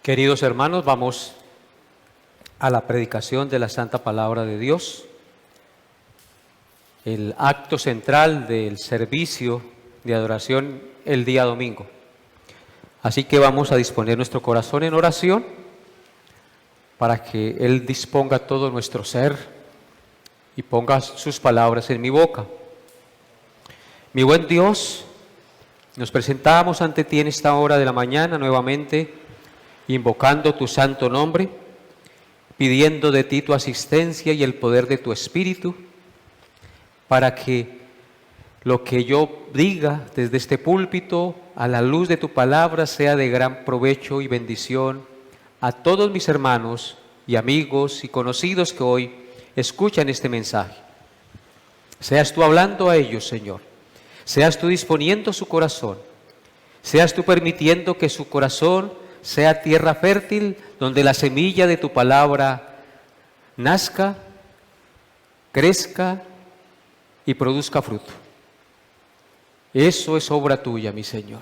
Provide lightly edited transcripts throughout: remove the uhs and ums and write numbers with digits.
Queridos hermanos, vamos a la predicación de la Santa Palabra de Dios, el acto central del servicio de adoración el día domingo. Así que vamos a disponer nuestro corazón en oración para que Él disponga todo nuestro ser y ponga sus palabras en mi boca. Mi buen Dios, nos presentamos ante ti en esta hora de la mañana nuevamente, invocando tu santo nombre, pidiendo de ti tu asistencia y el poder de tu Espíritu, para que lo que yo diga desde este púlpito, a la luz de tu palabra, sea de gran provecho y bendición a todos mis hermanos y amigos y conocidos que hoy escuchan este mensaje. Seas tú hablando a ellos, Señor. Seas tú disponiendo su corazón. Seas tú permitiendo que su corazón sea tierra fértil donde la semilla de tu palabra nazca, crezca y produzca fruto. Eso es obra tuya, mi Señor.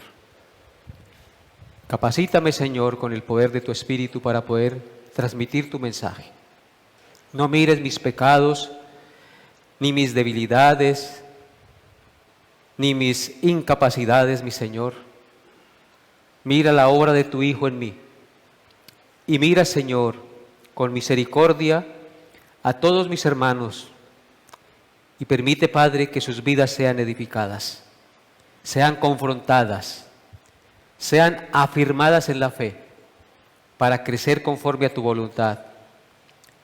Capacítame, Señor, con el poder de tu Espíritu para poder transmitir tu mensaje. No mires mis pecados, ni mis debilidades, ni mis incapacidades, mi Señor. Mira la obra de tu Hijo en mí. Y mira, Señor, con misericordia a todos mis hermanos. Y permite, Padre, que sus vidas sean edificadas, sean confrontadas, sean afirmadas en la fe, para crecer conforme a tu voluntad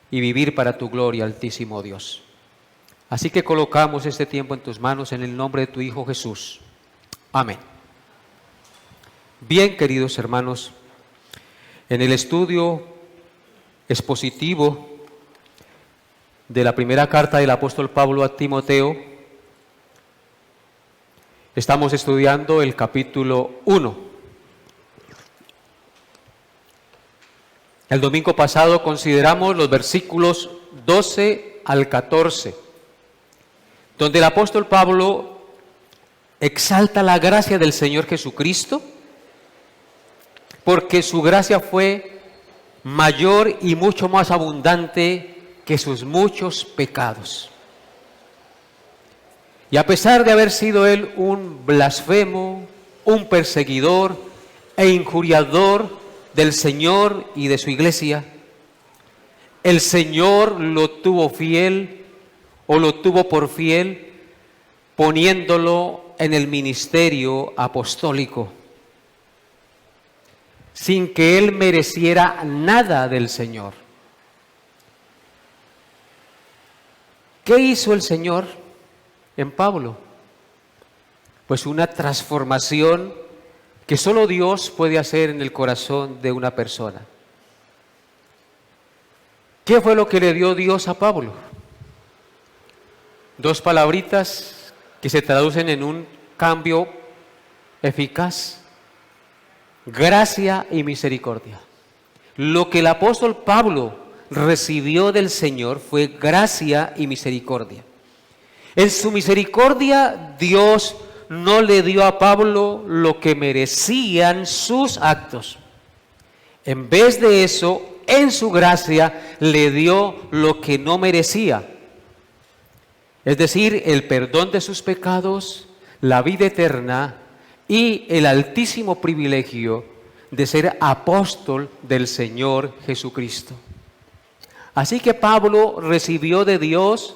y vivir para tu gloria, Altísimo Dios. Así que colocamos este tiempo en tus manos en el nombre de tu Hijo Jesús. Amén. Bien, queridos hermanos, en el estudio expositivo de la primera carta del apóstol Pablo a Timoteo, estamos estudiando el capítulo 1. El domingo pasado consideramos los versículos 12 al 14, donde el apóstol Pablo exalta la gracia del Señor Jesucristo, porque su gracia fue mayor y mucho más abundante que sus muchos pecados. Y a pesar de haber sido él un blasfemo, un perseguidor e injuriador del Señor y de su iglesia, el Señor lo tuvo fiel o lo tuvo por fiel, poniéndolo en el ministerio apostólico, sin que él mereciera nada del Señor. ¿Qué hizo el Señor en Pablo? Pues una transformación que solo Dios puede hacer en el corazón de una persona. ¿Qué fue lo que le dio Dios a Pablo? Dos palabritas que se traducen en un cambio eficaz: gracia y misericordia. Lo que el apóstol Pablo recibió del Señor fue gracia y misericordia. En su misericordia, Dios no le dio a Pablo lo que merecían sus actos. En vez de eso, en su gracia le dio lo que no merecía. Es decir, el perdón de sus pecados, la vida eterna y el altísimo privilegio de ser apóstol del Señor Jesucristo. Así que Pablo recibió de Dios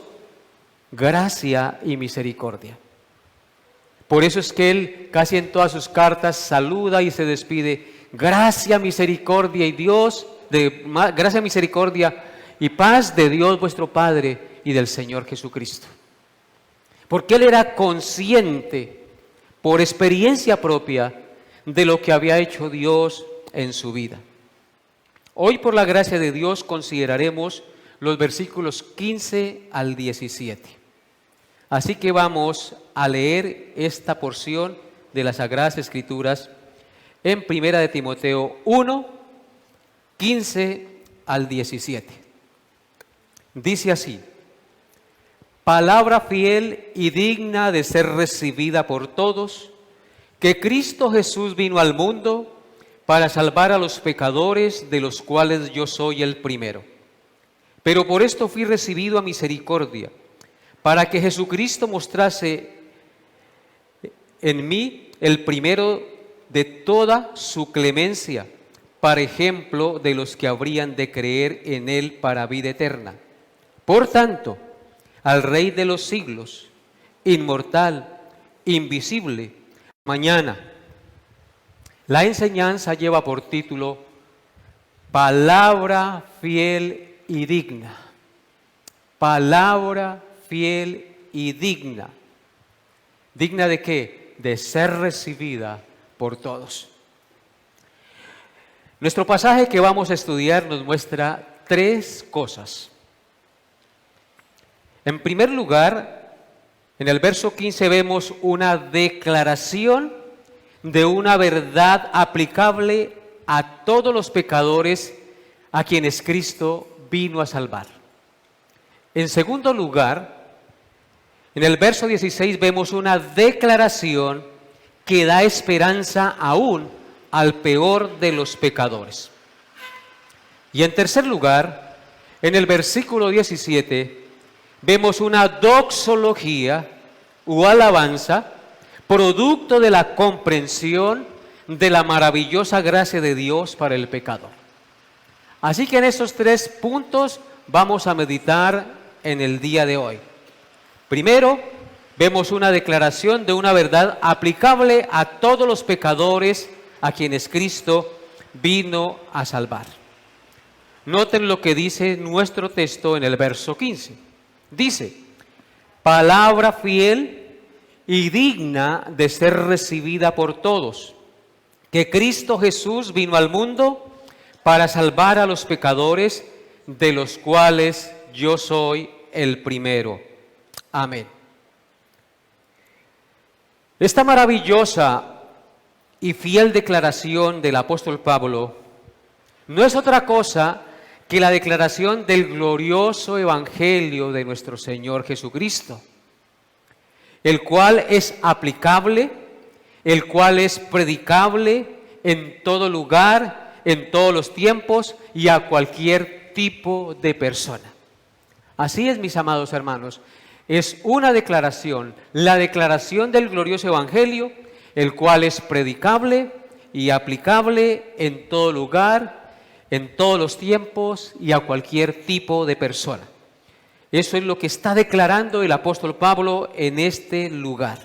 gracia y misericordia. Por eso es que él casi en todas sus cartas saluda y se despide: gracia, misericordia y gracia, misericordia y paz de Dios vuestro Padre y del Señor Jesucristo. Porque él era consciente, por experiencia propia, de lo que había hecho Dios en su vida. Hoy, por la gracia de Dios, consideraremos los versículos 15 al 17. Así que vamos a leer esta porción de las Sagradas Escrituras en 1 de Timoteo 1, 15 al 17. Dice así: palabra fiel y digna de ser recibida por todos, que Cristo Jesús vino al mundo para salvar a los pecadores, de los cuales yo soy el primero. Pero por esto fui recibido a misericordia, para que Jesucristo mostrase en mí el primero de toda su clemencia, para ejemplo de los que habrían de creer en Él para vida eterna. Por tanto, al Rey de los siglos, inmortal, invisible, mañana, la enseñanza lleva por título Palabra fiel y digna. Palabra fiel y digna. ¿Digna de qué? De ser recibida por todos. Nuestro pasaje que vamos a estudiar nos muestra tres cosas. En primer lugar, en el verso 15 vemos una declaración de una verdad aplicable a todos los pecadores a quienes Cristo vino a salvar. En segundo lugar, en el verso 16 vemos una declaración que da esperanza aún al peor de los pecadores. Y en tercer lugar, en el versículo 17, vemos una doxología o alabanza, producto de la comprensión de la maravillosa gracia de Dios para el pecador. Así que en estos tres puntos vamos a meditar en el día de hoy. Primero, vemos una declaración de una verdad aplicable a todos los pecadores a quienes Cristo vino a salvar. Noten lo que dice nuestro texto en el verso 15. Dice, palabra fiel y digna de ser recibida por todos, que Cristo Jesús vino al mundo para salvar a los pecadores, de los cuales yo soy el primero. Amén. Esta maravillosa y fiel declaración del apóstol Pablo no es otra cosa que la declaración del glorioso evangelio de nuestro Señor Jesucristo, el cual es aplicable, el cual es predicable en todo lugar, en todos los tiempos y a cualquier tipo de persona. Así es, mis amados hermanos, es una declaración, la declaración del glorioso evangelio, el cual es predicable y aplicable en todo lugar, en todos los tiempos y a cualquier tipo de persona. Eso es lo que está declarando el apóstol Pablo en este lugar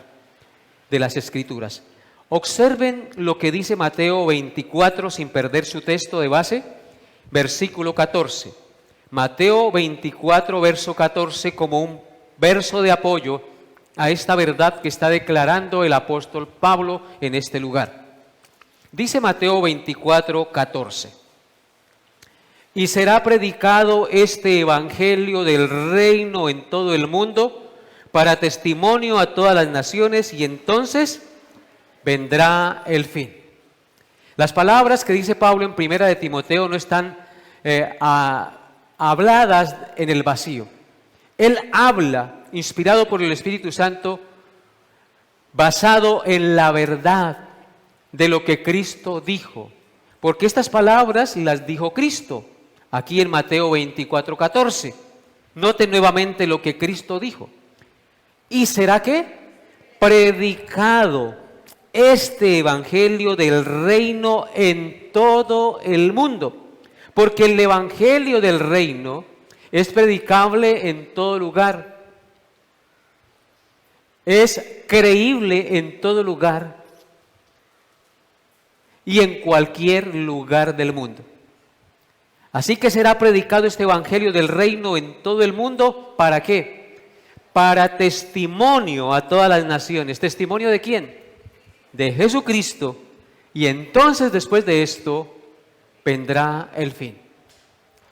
de las Escrituras. Observen lo que dice Mateo 24 sin perder su texto de base, versículo 14. Mateo 24, verso 14, como un verso de apoyo a esta verdad que está declarando el apóstol Pablo en este lugar. Dice Mateo 24, 14. Y será predicado este evangelio del reino en todo el mundo para testimonio a todas las naciones, y entonces vendrá el fin. Las palabras que dice Pablo en primera de Timoteo no están habladas en el vacío. Él habla, inspirado por el Espíritu Santo, basado en la verdad de lo que Cristo dijo. Porque estas palabras las dijo Cristo, aquí en Mateo 24, 14. Noten nuevamente lo que Cristo dijo. ¿Y será qué? Predicado este evangelio del reino en todo el mundo. Porque el evangelio del reino es predicable en todo lugar. Es creíble en todo lugar y en cualquier lugar del mundo. Así que será predicado este evangelio del reino en todo el mundo. ¿Para qué? Para testimonio a todas las naciones. ¿Testimonio de quién? De Jesucristo. Y entonces después de esto vendrá el fin.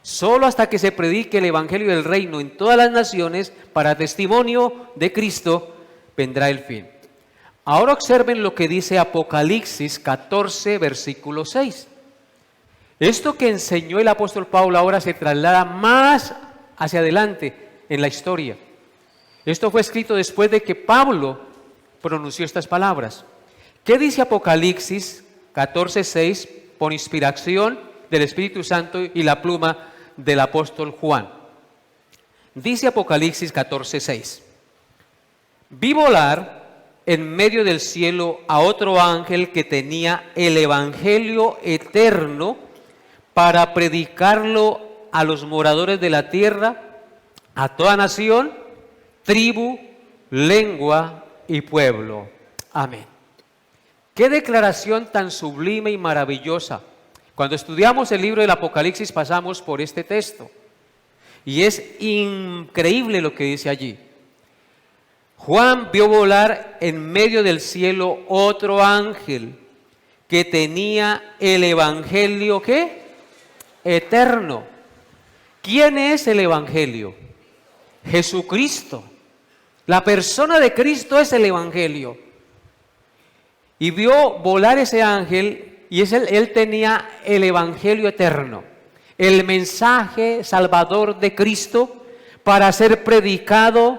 Solo hasta que se predique el evangelio del reino en todas las naciones para testimonio de Cristo vendrá el fin. Ahora observen lo que dice Apocalipsis 14, versículo 6. Esto que enseñó el apóstol Pablo ahora se traslada más hacia adelante en la historia. Esto fue escrito después de que Pablo pronunció estas palabras. ¿Qué dice Apocalipsis 14, 6? por inspiración del Espíritu Santo y la pluma del apóstol Juan. Dice Apocalipsis 14:6. Vi volar en medio del cielo a otro ángel que tenía el evangelio eterno para predicarlo a los moradores de la tierra, a toda nación, tribu, lengua y pueblo. Amén. Qué declaración tan sublime y maravillosa. Cuando estudiamos el libro del Apocalipsis pasamos por este texto y es increíble lo que dice allí. Juan vio volar en medio del cielo otro ángel que tenía el evangelio, ¿qué? Eterno. ¿Quién es el evangelio? Jesucristo. La persona de Cristo es el evangelio. Y vio volar ese ángel y él tenía el evangelio eterno, el mensaje salvador de Cristo para ser predicado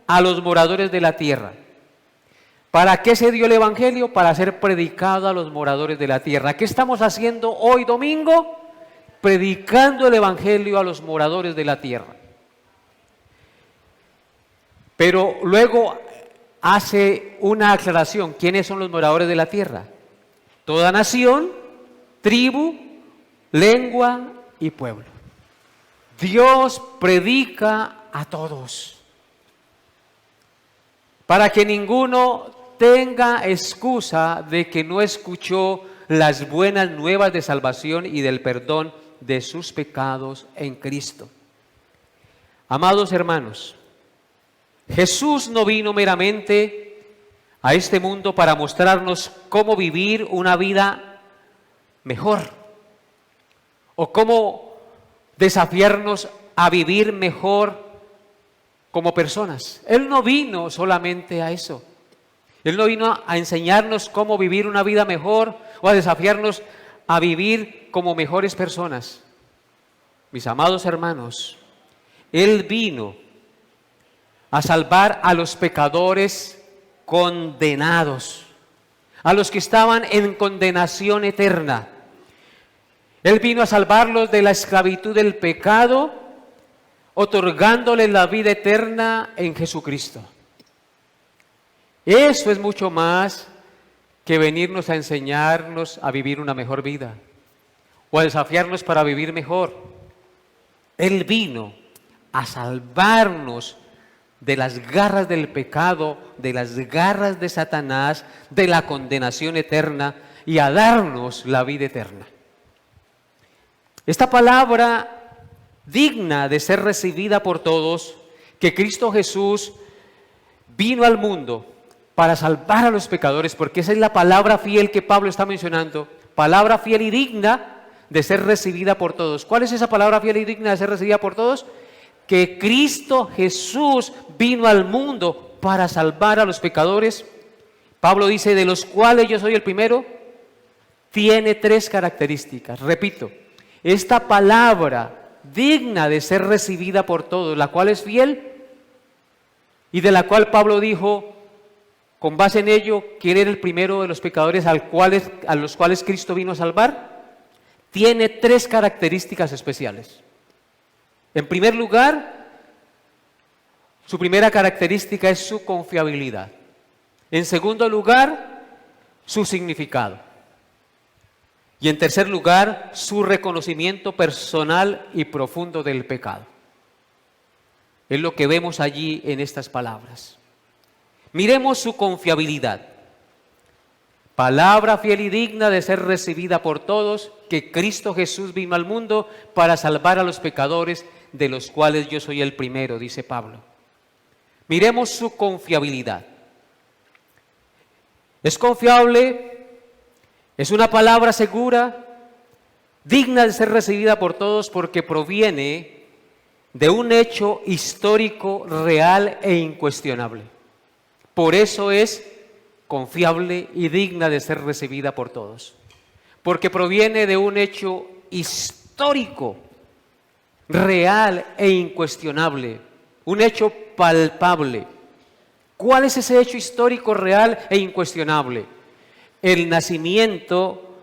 a los moradores de la tierra. ¿Para qué se dio el evangelio? Para ser predicado a los moradores de la tierra. ¿Qué estamos haciendo hoy domingo? Predicando el evangelio a los moradores de la tierra. Pero luego hace una aclaración. ¿Quiénes son los moradores de la tierra? Toda nación, tribu, lengua y pueblo. Dios predica a todos, para que ninguno tenga excusa de que no escuchó las buenas nuevas de salvación y del perdón de sus pecados en Cristo. Amados hermanos, Jesús no vino meramente a este mundo para mostrarnos cómo vivir una vida mejor o cómo desafiarnos a vivir mejor como personas. Él no vino solamente a eso. Él no vino a enseñarnos cómo vivir una vida mejor o a desafiarnos a vivir como mejores personas. Mis amados hermanos, Él vino a salvar a los pecadores condenados, a los que estaban en condenación eterna. Él vino a salvarlos de la esclavitud del pecado, otorgándoles la vida eterna en Jesucristo. Eso es mucho más que venirnos a enseñarnos a vivir una mejor vida o a desafiarnos para vivir mejor. Él vino a salvarnos de las garras del pecado, de las garras de Satanás, de la condenación eterna y a darnos la vida eterna. Esta palabra digna de ser recibida por todos, que Cristo Jesús vino al mundo para salvar a los pecadores, porque esa es la palabra fiel que Pablo está mencionando, palabra fiel y digna de ser recibida por todos. ¿Cuál es esa palabra fiel y digna de ser recibida por todos? Que Cristo Jesús vino al mundo para salvar a los pecadores. Pablo dice, de los cuales yo soy el primero, tiene 3 características. Repito, esta palabra digna de ser recibida por todos, la cual es fiel y de la cual Pablo dijo, con base en ello, quiere ser el primero de los pecadores a los cuales Cristo vino a salvar, tiene 3 características especiales. En primer lugar, su primera característica es su confiabilidad. En segundo lugar, su significado. Y en tercer lugar, su reconocimiento personal y profundo del pecado. Es lo que vemos allí en estas palabras. Miremos su confiabilidad. Palabra fiel y digna de ser recibida por todos, que Cristo Jesús vino al mundo para salvar a los pecadores, de los cuales yo soy el primero, dice Pablo. Miremos su confiabilidad. Es confiable, es una palabra segura, digna de ser recibida por todos porque proviene de un hecho histórico, real e incuestionable. Por eso es confiable y digna de ser recibida por todos. Porque proviene de un hecho histórico, real e incuestionable, un hecho palpable. ¿Cuál es ese hecho histórico, real e incuestionable? El nacimiento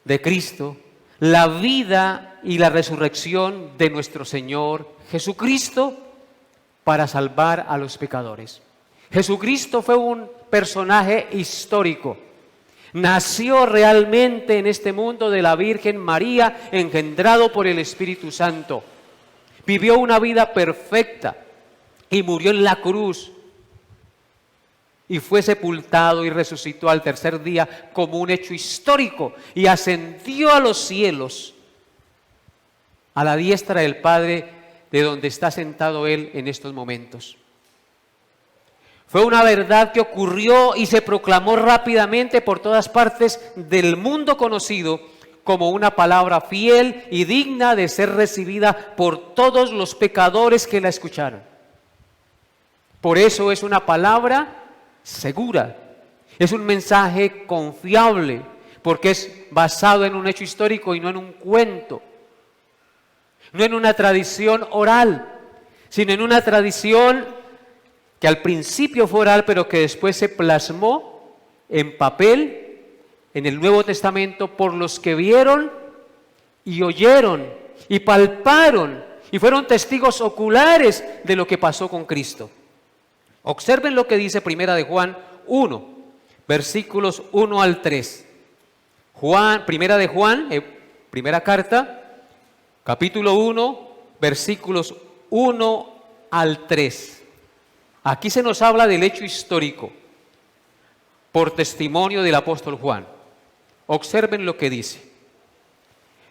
de Cristo, la vida y la resurrección de nuestro Señor Jesucristo para salvar a los pecadores. Jesucristo fue un personaje histórico. Nació realmente en este mundo de la Virgen María, engendrado por el Espíritu Santo. Vivió una vida perfecta y murió en la cruz. Y fue sepultado y resucitó al tercer día como un hecho histórico y ascendió a los cielos, a la diestra del Padre, de donde está sentado Él en estos momentos. Fue una verdad que ocurrió y se proclamó rápidamente por todas partes del mundo conocido como una palabra fiel y digna de ser recibida por todos los pecadores que la escucharon. Por eso es una palabra segura, es un mensaje confiable, porque es basado en un hecho histórico y no en un cuento, no en una tradición oral, sino en una tradición que al principio fue oral, pero que después se plasmó en papel en el Nuevo Testamento por los que vieron y oyeron y palparon y fueron testigos oculares de lo que pasó con Cristo. Observen lo que dice Primera de Juan 1, versículos 1 al 3. Primera de Juan, primera carta, capítulo 1, versículos 1 al 3. Aquí se nos habla del hecho histórico por testimonio del apóstol Juan. Observen lo que dice.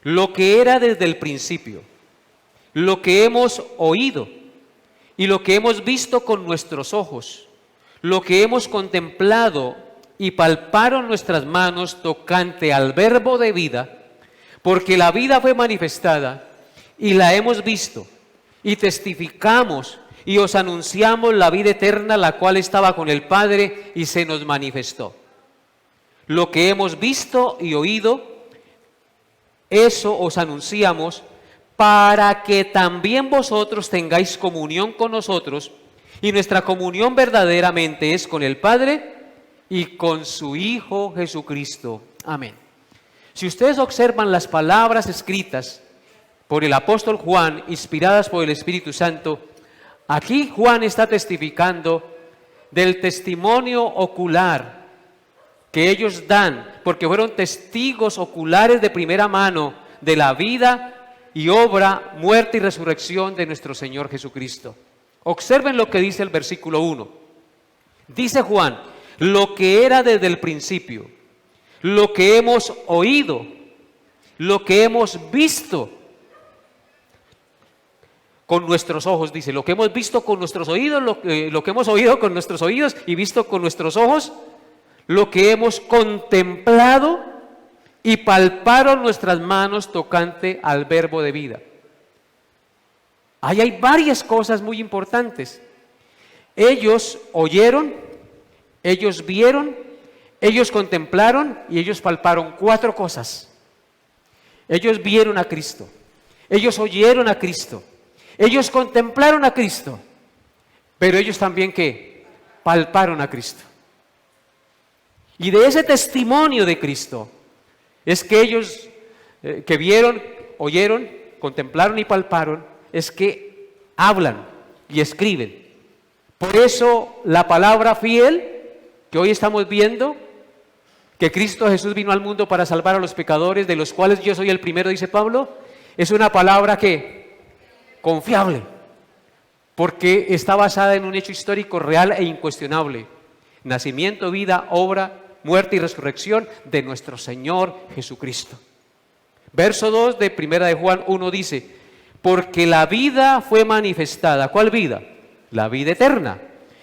Lo que era desde el principio, lo que hemos oído y lo que hemos visto con nuestros ojos, lo que hemos contemplado y palparon nuestras manos tocante al verbo de vida, porque la vida fue manifestada y la hemos visto y testificamos y os anunciamos la vida eterna, la cual estaba con el Padre y se nos manifestó. Lo que hemos visto y oído, eso os anunciamos, para que también vosotros tengáis comunión con nosotros, y nuestra comunión verdaderamente es con el Padre y con su Hijo Jesucristo. Amén. Si ustedes observan las palabras escritas por el apóstol Juan, inspiradas por el Espíritu Santo, aquí Juan está testificando del testimonio ocular que ellos dan, porque fueron testigos oculares de primera mano de la vida y obra, muerte y resurrección de nuestro Señor Jesucristo. Observen lo que dice el versículo 1. Dice Juan, lo que era desde el principio, lo que hemos oído, lo que hemos visto con nuestros ojos, dice, lo que hemos visto con nuestros oídos, lo que hemos oído con nuestros oídos y visto con nuestros ojos, lo que hemos contemplado y palparon nuestras manos tocante al verbo de vida. Ahí hay varias cosas muy importantes. Ellos oyeron, ellos vieron, ellos contemplaron y ellos palparon 4 cosas. Ellos vieron a Cristo, ellos oyeron a Cristo, ellos contemplaron a Cristo, pero ellos también ¿qué? Palparon a Cristo. Y de ese testimonio de Cristo es que ellos que vieron, oyeron, contemplaron y palparon, es que hablan y escriben. Por eso la palabra fiel que hoy estamos viendo, que Cristo Jesús vino al mundo para salvar a los pecadores, de los cuales yo soy el primero, dice Pablo, es una palabra que confiable, porque está basada en un hecho histórico real e incuestionable. Nacimiento, vida, obra, muerte y resurrección de nuestro Señor Jesucristo. Verso 2 de Primera de Juan 1 dice, porque la vida fue manifestada. ¿Cuál vida? La vida eterna.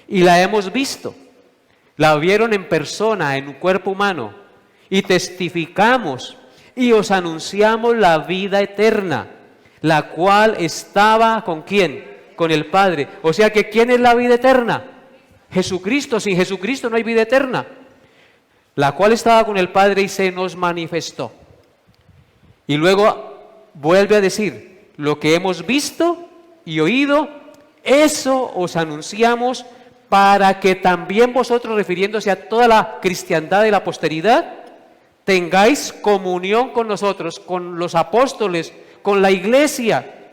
Y la hemos visto. La vieron en persona, en un cuerpo humano. Y testificamos y os anunciamos la vida eterna, la cual estaba ¿con quién? Con el Padre. O sea que ¿quién es la vida eterna? Jesucristo. Sin Jesucristo no hay vida eterna. La cual estaba con el Padre y se nos manifestó. Y luego vuelve a decir, lo que hemos visto y oído, eso os anunciamos para que también vosotros, refiriéndose a toda la cristiandad de la posteridad, tengáis comunión con nosotros, con los apóstoles, con la iglesia.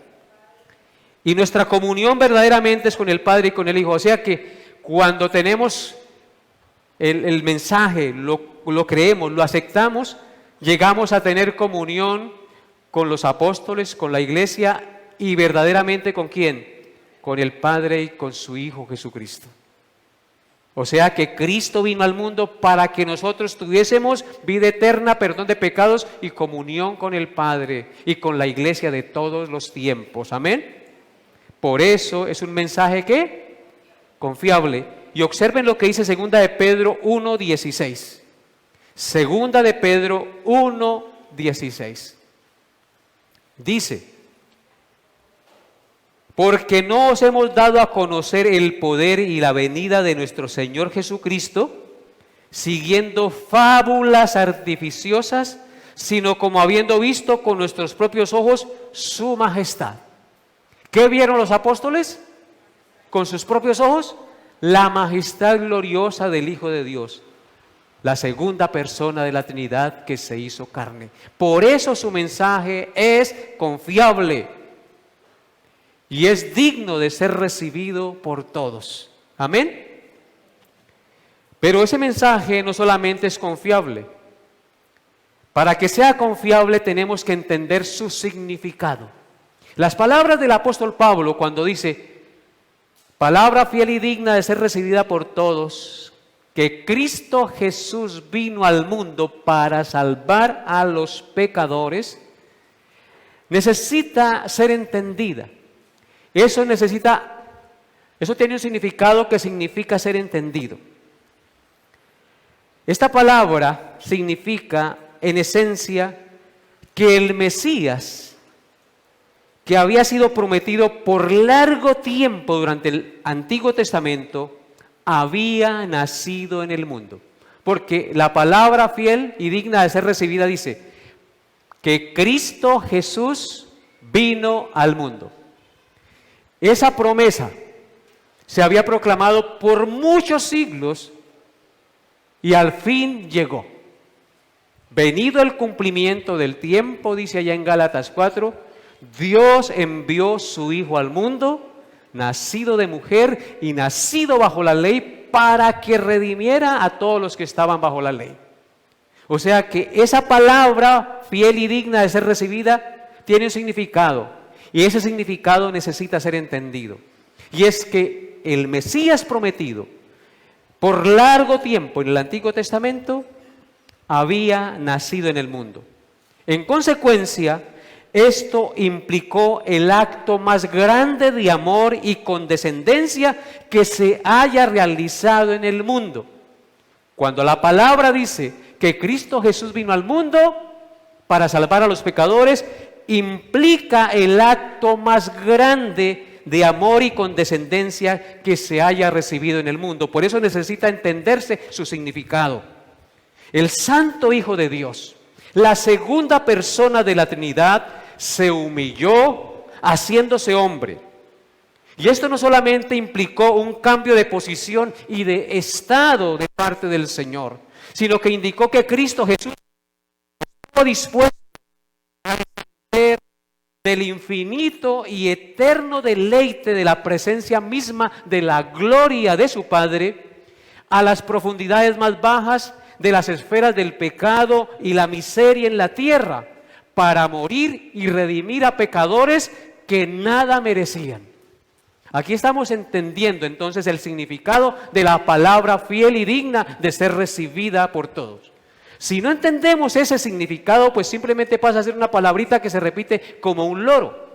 Y nuestra comunión verdaderamente es con el Padre y con el Hijo. O sea que cuando tenemos el mensaje, lo creemos, lo aceptamos, llegamos a tener comunión con los apóstoles, con la iglesia y verdaderamente ¿con quién? Con el Padre y con su Hijo Jesucristo. O sea que Cristo vino al mundo para que nosotros tuviésemos vida eterna, perdón de pecados y comunión con el Padre y con la iglesia de todos los tiempos. Amén. Por eso es un mensaje ¿qué? Confiable. Y observen lo que dice segunda de Pedro 1:16. Segunda de Pedro 1:16. Dice: porque no os hemos dado a conocer el poder y la venida de nuestro Señor Jesucristo, siguiendo fábulas artificiosas, sino como habiendo visto con nuestros propios ojos su majestad. ¿Qué vieron los apóstoles? Con sus propios ojos, la majestad gloriosa del Hijo de Dios, la segunda persona de la Trinidad que se hizo carne. Por eso su mensaje es confiable y es digno de ser recibido por todos. Amén. Pero ese mensaje no solamente es confiable. Para que sea confiable tenemos que entender su significado. Las palabras del apóstol Pablo cuando dice, palabra fiel y digna de ser recibida por todos, que Cristo Jesús vino al mundo para salvar a los pecadores, necesita ser entendida. Eso tiene un significado que significa ser entendido. Esta palabra significa, en esencia, que el Mesías, que había sido prometido por largo tiempo durante el Antiguo Testamento, había nacido en el mundo. Porque la palabra fiel y digna de ser recibida dice que Cristo Jesús vino al mundo. Esa promesa se había proclamado por muchos siglos y al fin llegó. Venido el cumplimiento del tiempo, dice allá en Gálatas 4, Dios envió su Hijo al mundo, nacido de mujer y nacido bajo la ley, para que redimiera a todos los que estaban bajo la ley. O sea que esa palabra fiel y digna de ser recibida tiene un significado. Y ese significado necesita ser entendido. Y es que el Mesías prometido por largo tiempo en el Antiguo Testamento había nacido en el mundo. En consecuencia, esto implicó el acto más grande de amor y condescendencia que se haya realizado en el mundo. Cuando la palabra dice que Cristo Jesús vino al mundo para salvar a los pecadores, implica el acto más grande de amor y condescendencia que se haya recibido en el mundo. Por eso necesita entenderse su significado. El Santo Hijo de Dios, la segunda persona de la Trinidad, se humilló haciéndose hombre. Y esto no solamente implicó un cambio de posición y de estado de parte del Señor, sino que indicó que Cristo Jesús estuvo dispuesto a depender del infinito y eterno deleite de la presencia misma de la gloria de su Padre a las profundidades más bajas de las esferas del pecado y la miseria en la tierra, para morir y redimir a pecadores que nada merecían. Aquí estamos entendiendo entonces el significado de la palabra fiel y digna de ser recibida por todos. Si no entendemos ese significado, pues simplemente pasa a ser una palabrita que se repite como un loro.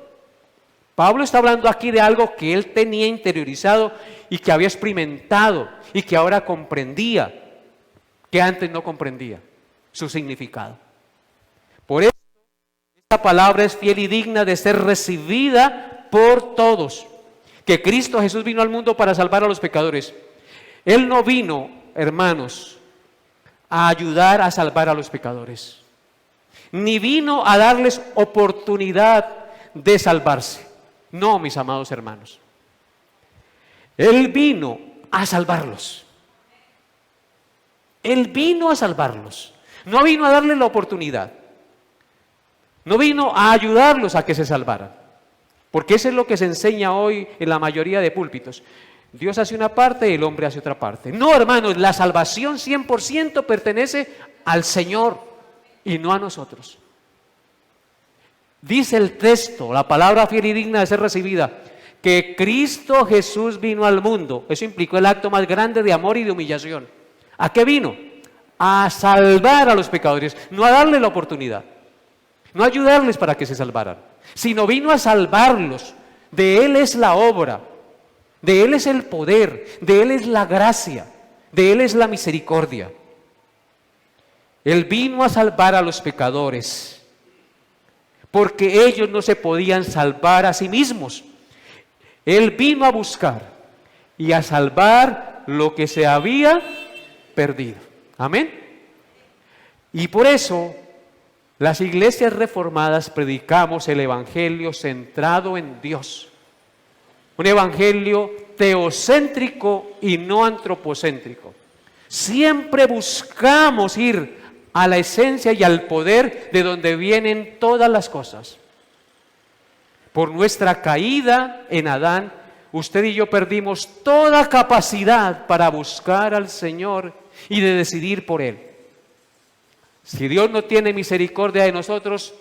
Pablo está hablando aquí de algo que él tenía interiorizado y que había experimentado y que ahora comprendía, que antes no comprendía su significado. Por eso, esta palabra es fiel y digna de ser recibida por todos. Que Cristo Jesús vino al mundo para salvar a los pecadores. Él no vino, hermanos, a ayudar a salvar a los pecadores, ni vino a darles oportunidad de salvarse. No, mis amados hermanos. Él vino a salvarlos. Él vino a salvarlos. No vino a darles la oportunidad. No vino a ayudarlos a que se salvaran. Porque eso es lo que se enseña hoy en la mayoría de púlpitos. Dios hace una parte y el hombre hace otra parte. No, hermanos, la salvación 100% pertenece al Señor y no a nosotros. Dice el texto, la palabra fiel y digna de ser recibida, que Cristo Jesús vino al mundo. Eso implicó el acto más grande de amor y de humillación. ¿A qué vino? A salvar a los pecadores, no a darles la oportunidad, no a ayudarles para que se salvaran, sino vino a salvarlos. De Él es la obra, de Él es el poder, de Él es la gracia, de Él es la misericordia. Él vino a salvar a los pecadores, porque ellos no se podían salvar a sí mismos. Él vino a buscar y a salvar lo que se había perdido. Amén. Y por eso las iglesias reformadas predicamos el evangelio centrado en Dios. Un evangelio teocéntrico y no antropocéntrico. Siempre buscamos ir a la esencia y al poder de donde vienen todas las cosas. Por nuestra caída en Adán, usted y yo perdimos toda capacidad para buscar al Señor y de decidir por Él. Si Dios no tiene misericordia de nosotros,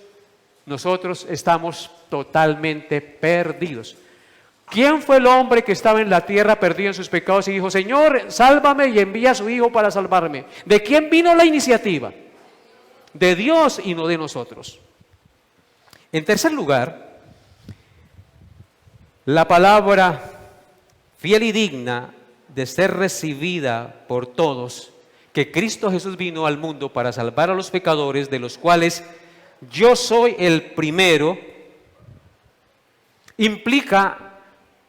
nosotros estamos totalmente perdidos. ¿Quién fue el hombre que estaba en la tierra perdido en sus pecados y dijo, Señor, sálvame y envía a su Hijo para salvarme? ¿De quién vino la iniciativa? De Dios y no de nosotros. En tercer lugar, la palabra fiel y digna de ser recibida por todos, que Cristo Jesús vino al mundo para salvar a los pecadores, de los cuales yo soy el primero, implica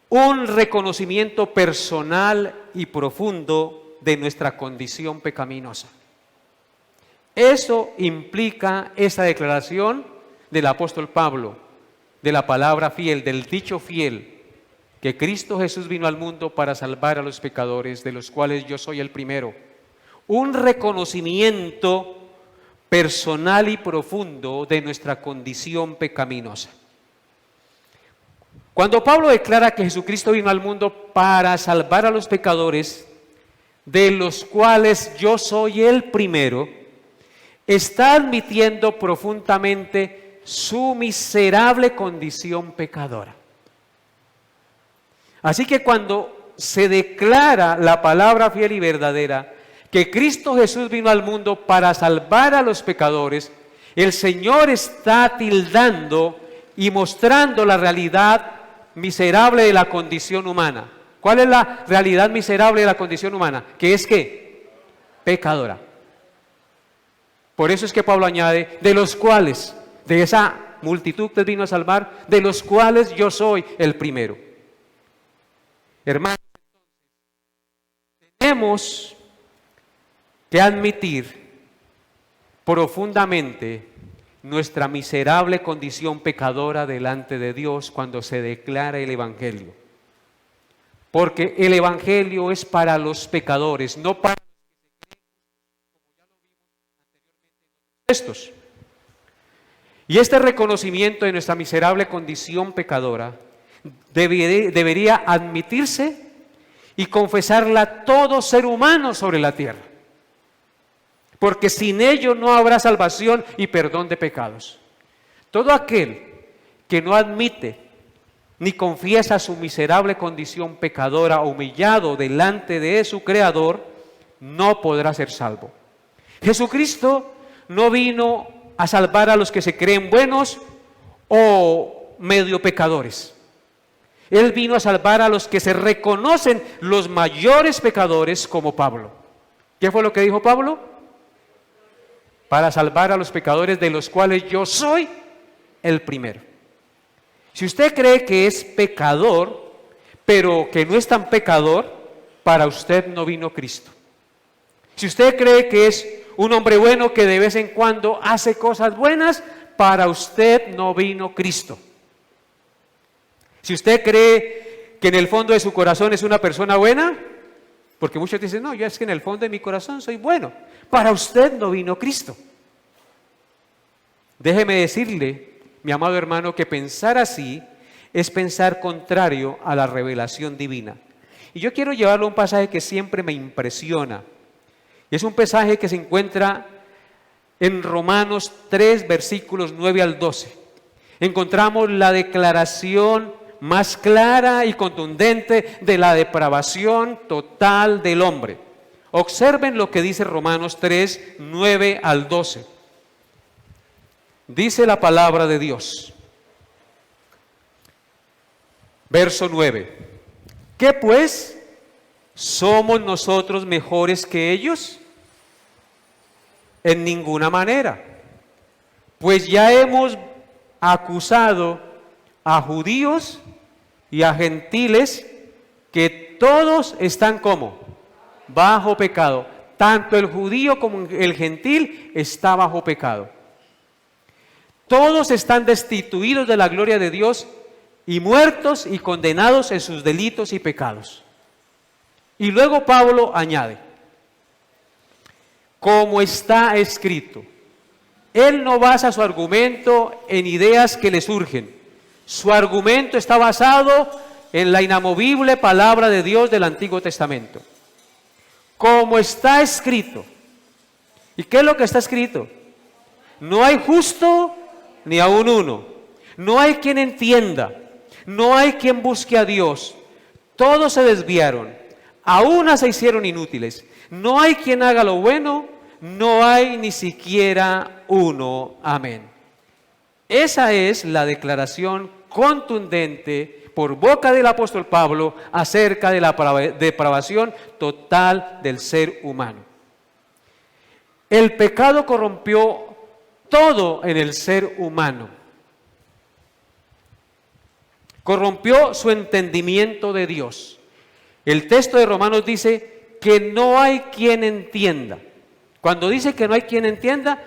un reconocimiento personal y profundo de nuestra condición pecaminosa. Eso implica esa declaración del apóstol Pablo, de la palabra fiel, del dicho fiel, que Cristo Jesús vino al mundo para salvar a los pecadores, de los cuales yo soy el primero. Un reconocimiento personal y profundo de nuestra condición pecaminosa. Cuando Pablo declara que Jesucristo vino al mundo para salvar a los pecadores, de los cuales yo soy el primero, está admitiendo profundamente su miserable condición pecadora. Así que cuando se declara la palabra fiel y verdadera, que Cristo Jesús vino al mundo para salvar a los pecadores, el Señor está tildando y mostrando la realidad miserable de la condición humana. ¿Cuál es la realidad miserable de la condición humana? Que es que pecadora. Por eso es que Pablo añade, de los cuales, de esa multitud que vino a salvar, de los cuales yo soy el primero. Hermanos, tenemos que admitir profundamente nuestra miserable condición pecadora delante de Dios cuando se declara el Evangelio. Porque el Evangelio es para los pecadores, no para los que se creen, como ya lo vimos anteriormente en los textos. Y este reconocimiento de nuestra miserable condición pecadora debería admitirse y confesarla todo ser humano sobre la tierra. Porque sin ello no habrá salvación y perdón de pecados. Todo aquel que no admite ni confiesa su miserable condición pecadora, humillado delante de su Creador, no podrá ser salvo. Jesucristo no vino a salvar a los que se creen buenos o medio pecadores. Él vino a salvar a los que se reconocen los mayores pecadores, como Pablo. ¿Qué fue lo que dijo Pablo? Para salvar a los pecadores, de los cuales yo soy el primero. Si usted cree que es pecador, pero que no es tan pecador, para usted no vino Cristo. Si usted cree que es un hombre bueno que de vez en cuando hace cosas buenas, para usted no vino Cristo. Si usted cree que en el fondo de su corazón es una persona buena, Porque muchos dicen, no, yo es que en el fondo de mi corazón soy bueno. Para usted no vino Cristo. Déjeme decirle, mi amado hermano, que pensar así es pensar contrario a la revelación divina. Y yo quiero llevarlo a un pasaje que siempre me impresiona. Y es un pasaje que se encuentra en Romanos 3, versículos 9 al 12. Encontramos la declaración más clara y contundente de la depravación total del hombre. Observen lo que dice Romanos 3, 9 al 12. Dice la palabra de Dios. Verso 9. ¿Qué pues? ¿Somos nosotros mejores que ellos? En ninguna manera. Pues ya hemos acusado a judíos y a gentiles que todos están como bajo pecado. Tanto el judío como el gentil está bajo pecado. Todos están destituidos de la gloria de Dios y muertos y condenados en sus delitos y pecados. Y luego Pablo añade, como está escrito. Él no basa su argumento en ideas que le surgen. Su argumento está basado en la inamovible palabra de Dios del Antiguo Testamento. Como está escrito. ¿Y qué es lo que está escrito? No hay justo ni aun uno. No hay quien entienda. No hay quien busque a Dios. Todos se desviaron. A una se hicieron inútiles. No hay quien haga lo bueno. No hay ni siquiera uno. Amén. Esa es la declaración contundente por boca del apóstol Pablo acerca de la depravación total del ser humano. El pecado corrompió todo en el ser humano. Corrompió su entendimiento de Dios. El texto de Romanos dice que no hay quien entienda. Cuando dice que no hay quien entienda,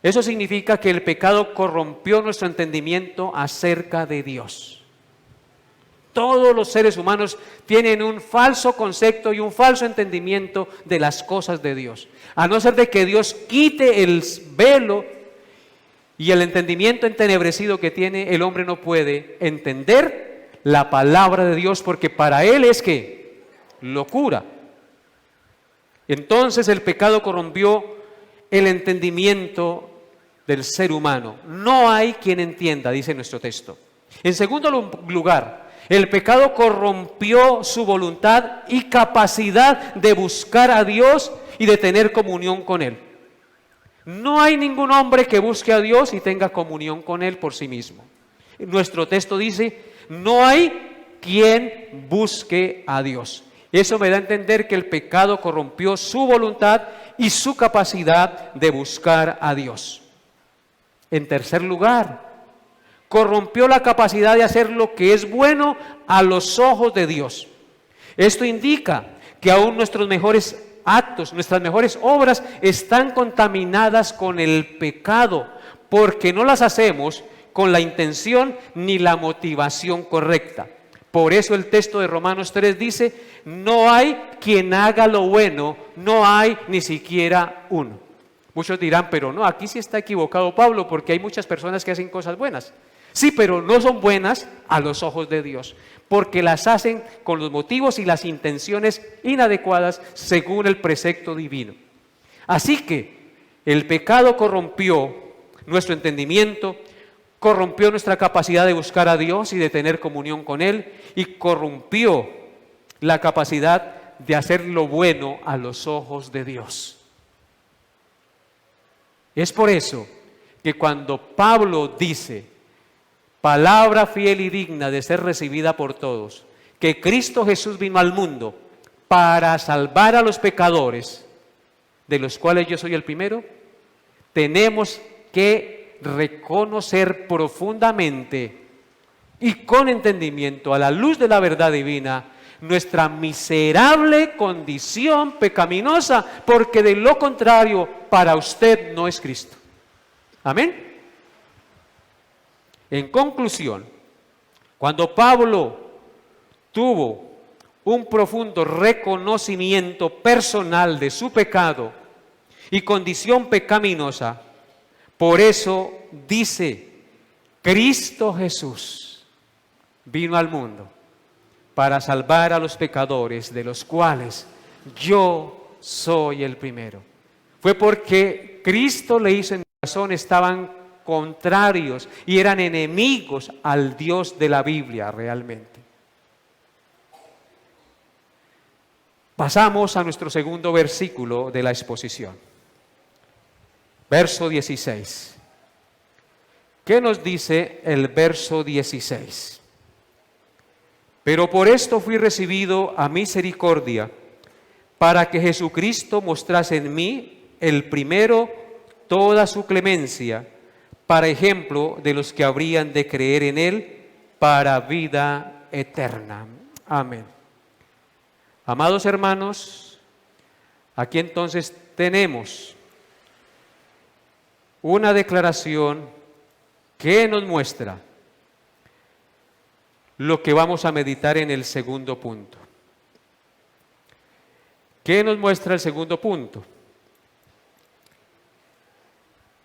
eso significa que el pecado corrompió nuestro entendimiento acerca de Dios. Todos los seres humanos tienen un falso concepto y un falso entendimiento de las cosas de Dios. A no ser de que Dios quite el velo y el entendimiento entenebrecido que tiene, el hombre no puede entender la palabra de Dios porque para él es que locura. Entonces el pecado corrompió el entendimiento del ser humano. No hay quien entienda, dice nuestro texto. En segundo lugar, el pecado corrompió su voluntad y capacidad de buscar a Dios y de tener comunión con Él. No hay ningún hombre que busque a Dios y tenga comunión con Él por sí mismo. Nuestro texto dice, no hay quien busque a Dios. Eso me da a entender que el pecado corrompió su voluntad y su capacidad de buscar a Dios. En tercer lugar, corrompió la capacidad de hacer lo que es bueno a los ojos de Dios. Esto indica que aún nuestros mejores actos, nuestras mejores obras están contaminadas con el pecado, porque no las hacemos con la intención ni la motivación correcta. Por eso el texto de Romanos 3 dice, no hay quien haga lo bueno, no hay ni siquiera uno. Muchos dirán, pero no, aquí sí está equivocado Pablo, porque hay muchas personas que hacen cosas buenas. Sí, pero no son buenas a los ojos de Dios, porque las hacen con los motivos y las intenciones inadecuadas según el precepto divino. Así que el pecado corrompió nuestro entendimiento, corrompió nuestra capacidad de buscar a Dios y de tener comunión con Él, y corrompió la capacidad de hacer lo bueno a los ojos de Dios. Es por eso que cuando Pablo dice, palabra fiel y digna de ser recibida por todos, que Cristo Jesús vino al mundo para salvar a los pecadores, de los cuales yo soy el primero, tenemos que reconocer profundamente y con entendimiento a la luz de la verdad divina nuestra miserable condición pecaminosa, porque de lo contrario para usted no es Cristo. Amén. En conclusión, cuando Pablo tuvo un profundo reconocimiento personal de su pecado y condición pecaminosa. Por eso dice, Cristo Jesús vino al mundo para salvar a los pecadores, de los cuales yo soy el primero. Fue porque Cristo le hizo en el corazón, estaban contrarios y eran enemigos al Dios de la Biblia realmente. Pasamos a nuestro segundo versículo de la exposición. Verso 16. ¿Qué nos dice el verso 16? Pero por esto fui recibido a misericordia, para que Jesucristo mostrase en mí el primero toda su clemencia, para ejemplo de los que habrían de creer en Él para vida eterna. Amén. Amados hermanos, aquí entonces tenemos una declaración que nos muestra lo que vamos a meditar en el segundo punto. ¿Qué nos muestra el segundo punto?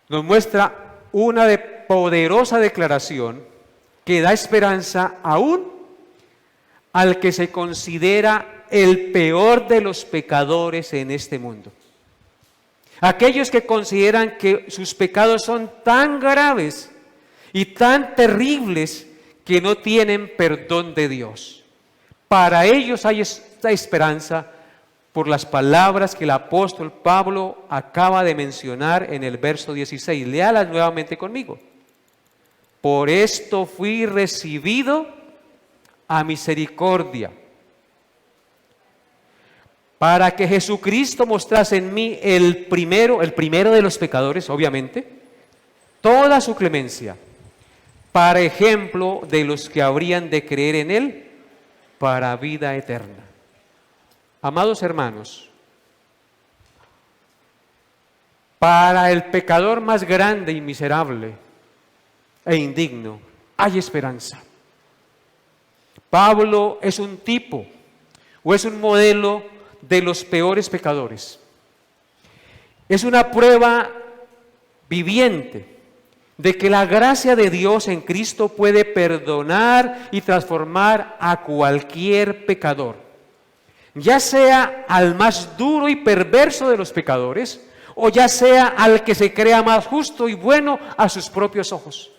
Nos muestra una poderosa declaración que da esperanza aún al que se considera el peor de los pecadores en este mundo. Aquellos que consideran que sus pecados son tan graves y tan terribles que no tienen perdón de Dios. Para ellos hay esta esperanza por las palabras que el apóstol Pablo acaba de mencionar en el verso 16. Léalas nuevamente conmigo. Por esto fui recibido a misericordia, para que Jesucristo mostrase en mí el primero de los pecadores, obviamente, toda su clemencia, para ejemplo de los que habrían de creer en Él para vida eterna. Amados hermanos, para el pecador más grande y miserable e indigno, hay esperanza. Pablo es un tipo o es un modelo de los peores pecadores. Es una prueba viviente de que la gracia de Dios en Cristo puede perdonar y transformar a cualquier pecador, ya sea al más duro y perverso de los pecadores, o ya sea al que se crea más justo y bueno a sus propios ojos.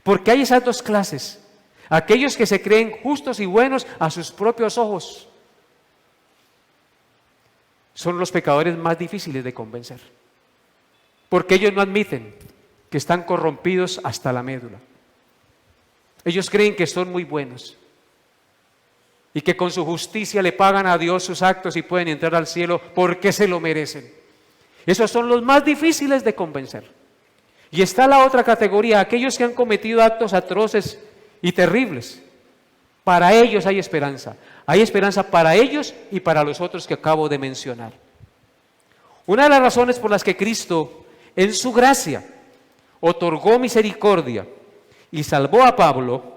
Porque hay esas dos clases: aquellos que se creen justos y buenos a sus propios ojos son los pecadores más difíciles de convencer, porque ellos no admiten que están corrompidos hasta la médula. Ellos creen que son muy buenos y que con su justicia le pagan a Dios sus actos y pueden entrar al cielo porque se lo merecen. Esos son los más difíciles de convencer. Y está la otra categoría, aquellos que han cometido actos atroces y terribles. Para ellos hay esperanza. Hay esperanza para ellos y para los otros que acabo de mencionar. Una de las razones por las que Cristo, en su gracia, otorgó misericordia y salvó a Pablo,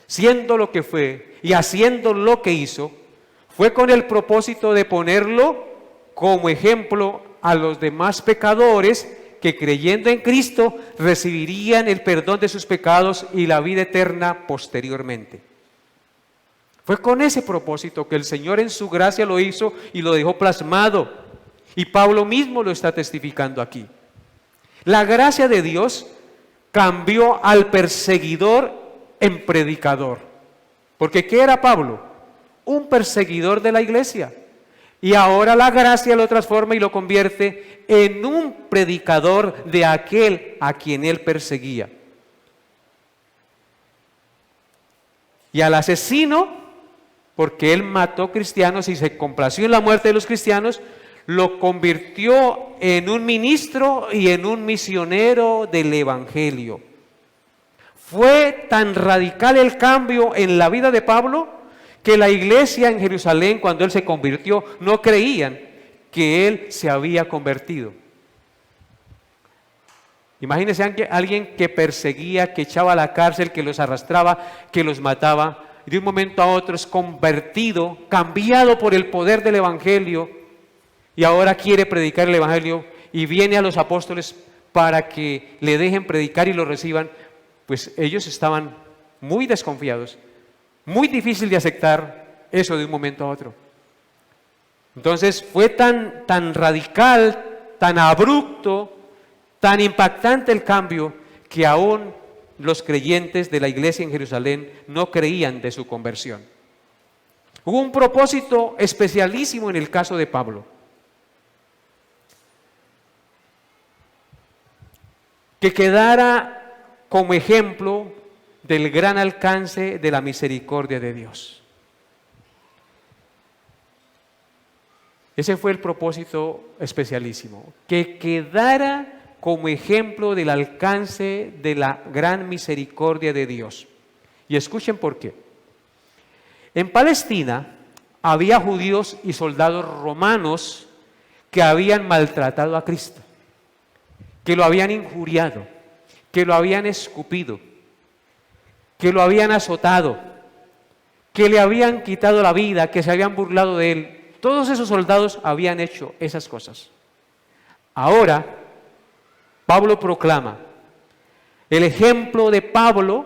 siendo lo que fue y haciendo lo que hizo, fue con el propósito de ponerlo como ejemplo a los demás pecadores que, creyendo en Cristo, recibirían el perdón de sus pecados y la vida eterna posteriormente. Fue con ese propósito que el Señor en su gracia lo hizo y lo dejó plasmado, y Pablo mismo lo está testificando aquí. La gracia de Dios cambió al perseguidor en predicador. Porque ¿qué era Pablo? Un perseguidor de la iglesia. Y ahora la gracia lo transforma y lo convierte en un predicador de aquel a quien él perseguía. Y al asesino, porque él mató cristianos y se complació en la muerte de los cristianos, lo convirtió en un ministro y en un misionero del evangelio. Fue tan radical el cambio en la vida de Pablo que la iglesia en Jerusalén, cuando él se convirtió, no creían que él se había convertido. Imagínense alguien que perseguía, que echaba a la cárcel, que los arrastraba, que los mataba, de un momento a otro es convertido, cambiado por el poder del Evangelio, y ahora quiere predicar el Evangelio y viene a los apóstoles para que le dejen predicar y lo reciban, pues ellos estaban muy desconfiados. Muy difícil de aceptar eso de un momento a otro. Entonces fue tan radical, tan abrupto, tan impactante el cambio, que aún los creyentes de la iglesia en Jerusalén no creían de su conversión. Hubo un propósito especialísimo en el caso de Pablo. Que quedara como ejemplo del gran alcance de la misericordia de Dios. Ese fue el propósito especialísimo, que quedara como ejemplo del alcance de la gran misericordia de Dios. Y escuchen por qué. En Palestina había judíos y soldados romanos que habían maltratado a Cristo, que lo habían injuriado, que lo habían escupido, que lo habían azotado, que le habían quitado la vida, que se habían burlado de él. Todos esos soldados habían hecho esas cosas. Ahora, Pablo proclama, el ejemplo de Pablo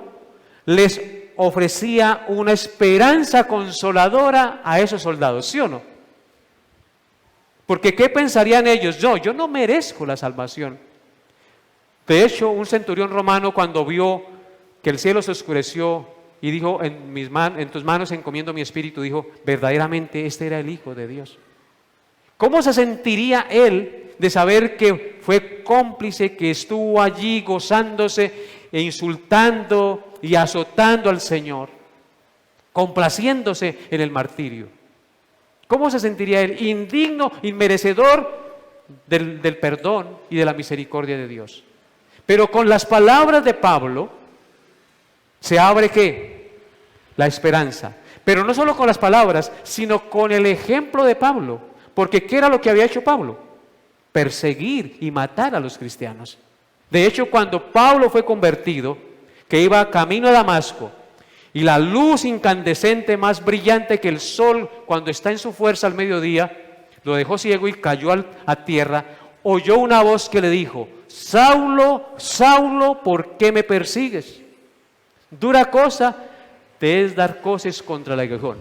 les ofrecía una esperanza consoladora a esos soldados, ¿sí o no? Porque ¿qué pensarían ellos? Yo no merezco la salvación. De hecho, un centurión romano, cuando vio que el cielo se oscureció y dijo, en tus manos encomiendo mi espíritu, dijo, verdaderamente este era el Hijo de Dios. ¿Cómo se sentiría él de saber que fue cómplice, que estuvo allí gozándose e insultando y azotando al Señor, complaciéndose en el martirio? ¿Cómo se sentiría él? Indigno, inmerecedor del perdón y de la misericordia de Dios. Pero con las palabras de Pablo se abre ¿qué? La esperanza. Pero no solo con las palabras, sino con el ejemplo de Pablo. Porque ¿qué era lo que había hecho Pablo? Perseguir y matar a los cristianos. De hecho, cuando Pablo fue convertido, que iba camino a Damasco, y la luz incandescente más brillante que el sol cuando está en su fuerza al mediodía, lo dejó ciego y cayó a tierra, oyó una voz que le dijo, Saulo, Saulo, ¿por qué me persigues? Dura cosa te es dar coces contra el aguijón.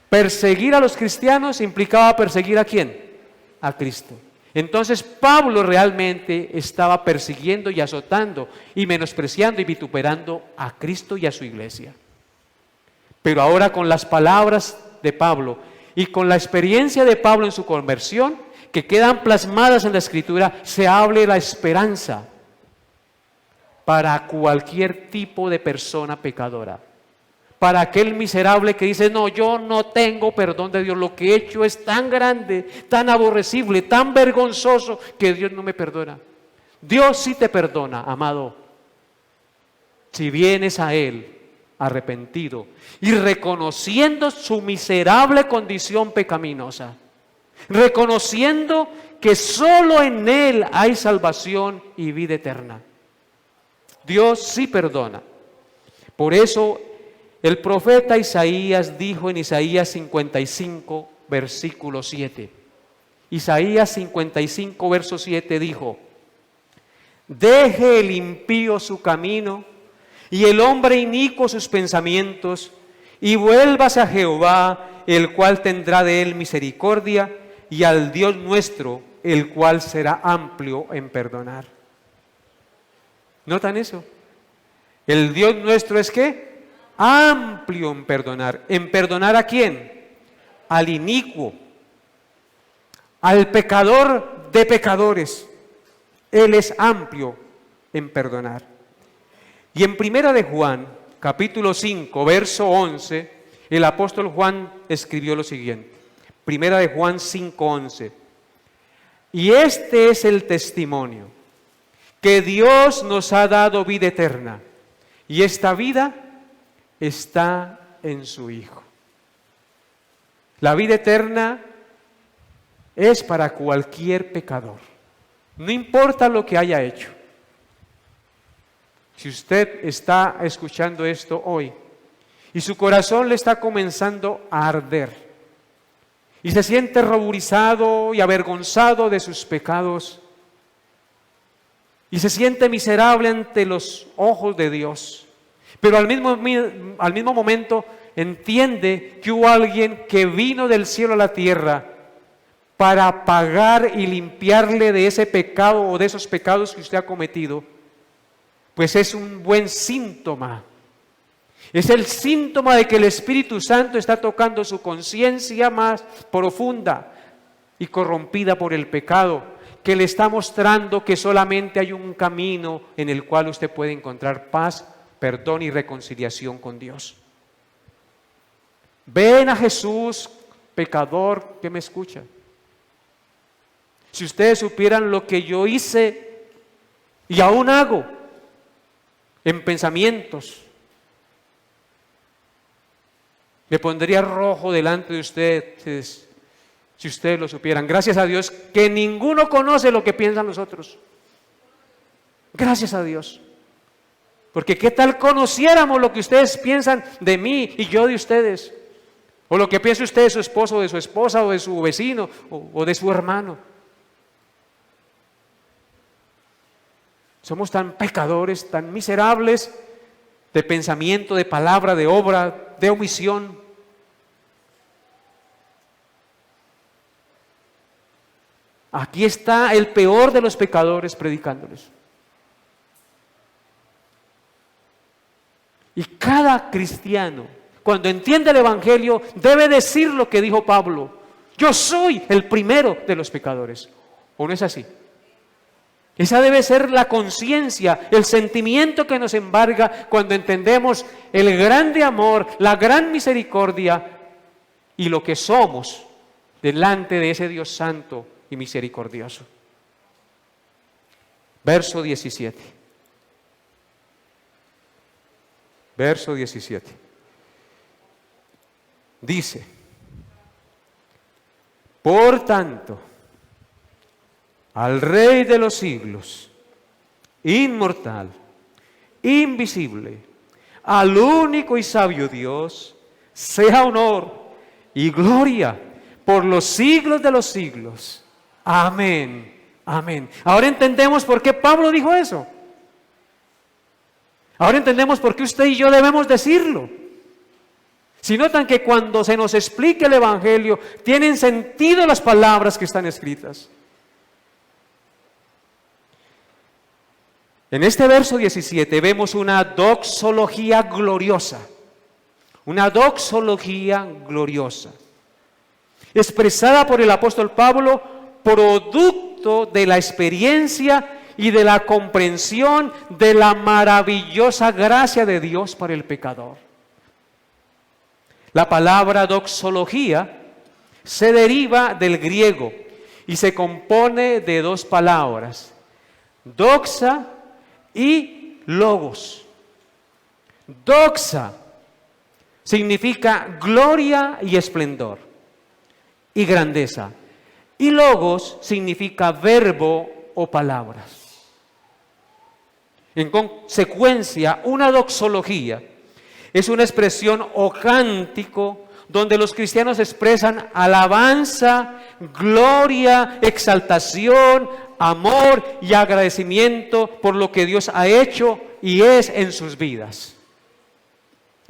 Perseguir a los cristianos implicaba perseguir ¿a quién? A Cristo. Entonces Pablo realmente estaba persiguiendo y azotando y menospreciando y vituperando a Cristo y a su iglesia. Pero ahora con las palabras de Pablo y con la experiencia de Pablo en su conversión, que quedan plasmadas en la Escritura, se abre la esperanza para cualquier tipo de persona pecadora. Para aquel miserable que dice, no, yo no tengo perdón de Dios, lo que he hecho es tan grande, tan aborrecible, tan vergonzoso, que Dios no me perdona. Dios sí te perdona, amado, si vienes a Él arrepentido y reconociendo su miserable condición pecaminosa, reconociendo que solo en Él hay salvación y vida eterna. Dios sí perdona. Por eso el profeta Isaías dijo en Isaías 55, versículo 7. Isaías 55, verso 7 dijo, deje el impío su camino y el hombre inicuo sus pensamientos y vuélvase a Jehová, el cual tendrá de él misericordia, y al Dios nuestro, el cual será amplio en perdonar. ¿Notan eso? El Dios nuestro es ¿qué? Amplio en perdonar. ¿En perdonar a quién? Al inicuo, al pecador de pecadores. Él es amplio en perdonar. Y en Primera de Juan, capítulo 5, verso 11, el apóstol Juan escribió lo siguiente. Primera de Juan 5, 11. Y este es el testimonio, que Dios nos ha dado vida eterna, y esta vida está en su Hijo. La vida eterna es para cualquier pecador, no importa lo que haya hecho. Si usted está escuchando esto hoy y su corazón le está comenzando a arder y se siente ruborizado y avergonzado de sus pecados y se siente miserable ante los ojos de Dios, pero al mismo momento entiende que hubo alguien que vino del cielo a la tierra para pagar y limpiarle de ese pecado o de esos pecados que usted ha cometido. Pues es un buen síntoma. Es el síntoma de que el Espíritu Santo está tocando su conciencia más profunda y corrompida por el pecado, que le está mostrando que solamente hay un camino en el cual usted puede encontrar paz, perdón y reconciliación con Dios. Ven a Jesús, pecador que me escucha. Si ustedes supieran lo que yo hice y aún hago en pensamientos, me pondría rojo delante de ustedes si ustedes lo supieran. Gracias a Dios que ninguno conoce lo que piensan los otros. Gracias a Dios. Porque qué tal conociéramos lo que ustedes piensan de mí y yo de ustedes. O lo que piensa usted de su esposo, o de su esposa, o de su vecino, o de su hermano. Somos tan pecadores, tan miserables de pensamiento, de palabra, de obra, de omisión. Aquí está el peor de los pecadores predicándoles. Y cada cristiano, cuando entiende el Evangelio, debe decir lo que dijo Pablo: yo soy el primero de los pecadores. ¿O no es así? Esa debe ser la conciencia, el sentimiento que nos embarga cuando entendemos el grande amor, la gran misericordia y lo que somos delante de ese Dios santo y misericordioso. Verso 17. Verso 17. Dice: por tanto, al Rey de los siglos, inmortal, invisible, al único y sabio Dios, sea honor y gloria por los siglos de los siglos. Amén. Amén. Ahora entendemos por qué Pablo dijo eso. Ahora entendemos por qué usted y yo debemos decirlo. Si notan que cuando se nos explica el Evangelio, tienen sentido las palabras que están escritas. En este verso 17 vemos una doxología gloriosa. Una doxología gloriosa. Expresada por el apóstol Pablo, producto de la experiencia y de la comprensión de la maravillosa gracia de Dios para el pecador. La palabra doxología se deriva del griego y se compone de dos palabras: doxa y logos. Doxa significa gloria y esplendor y grandeza, y logos significa verbo o palabras. En consecuencia, una doxología es una expresión o cántico donde los cristianos expresan alabanza, gloria, exaltación, amor y agradecimiento por lo que Dios ha hecho y es en sus vidas.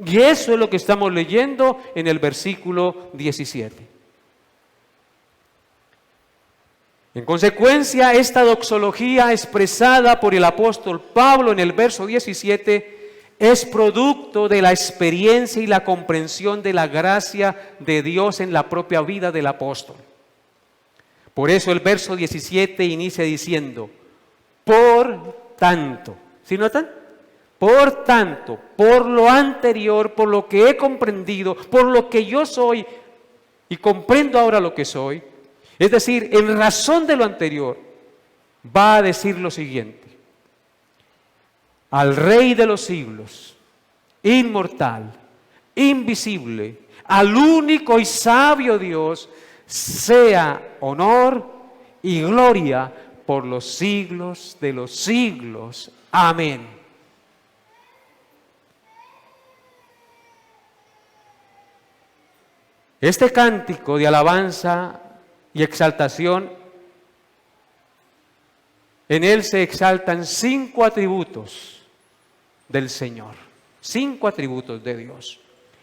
Y eso es lo que estamos leyendo en el versículo 17. En consecuencia, esta doxología expresada por el apóstol Pablo en el verso 17 es producto de la experiencia y la comprensión de la gracia de Dios en la propia vida del apóstol. Por eso el verso 17 inicia diciendo: por tanto. ¿Sí notan? Por tanto, por lo anterior, por lo que he comprendido, por lo que yo soy y comprendo ahora lo que soy, es decir, en razón de lo anterior, va a decir lo siguiente: al Rey de los siglos, inmortal, invisible, al único y sabio Dios, sea honor y gloria por los siglos de los siglos. Amén. Este cántico de alabanza y exaltación, en él se exaltan 5 atributos del Señor, 5 atributos de Dios.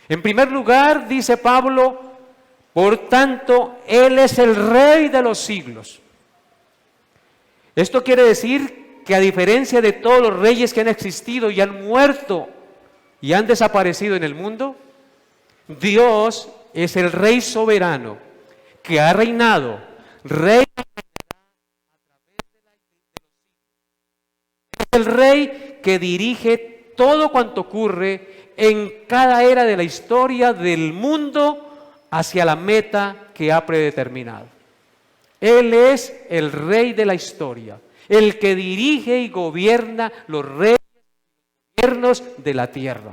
En primer lugar, dice Pablo, por tanto, Él es el Rey de los siglos. Esto quiere decir que a diferencia de todos los reyes que han existido y han muerto y han desaparecido en el mundo, Dios es el Rey soberano que ha reinado, Rey. Es el Rey que dirige todo cuanto ocurre en cada era de la historia del mundo hacia la meta que ha predeterminado. Él es el Rey de la historia, el que dirige y gobierna los reyes y gobiernos de la tierra.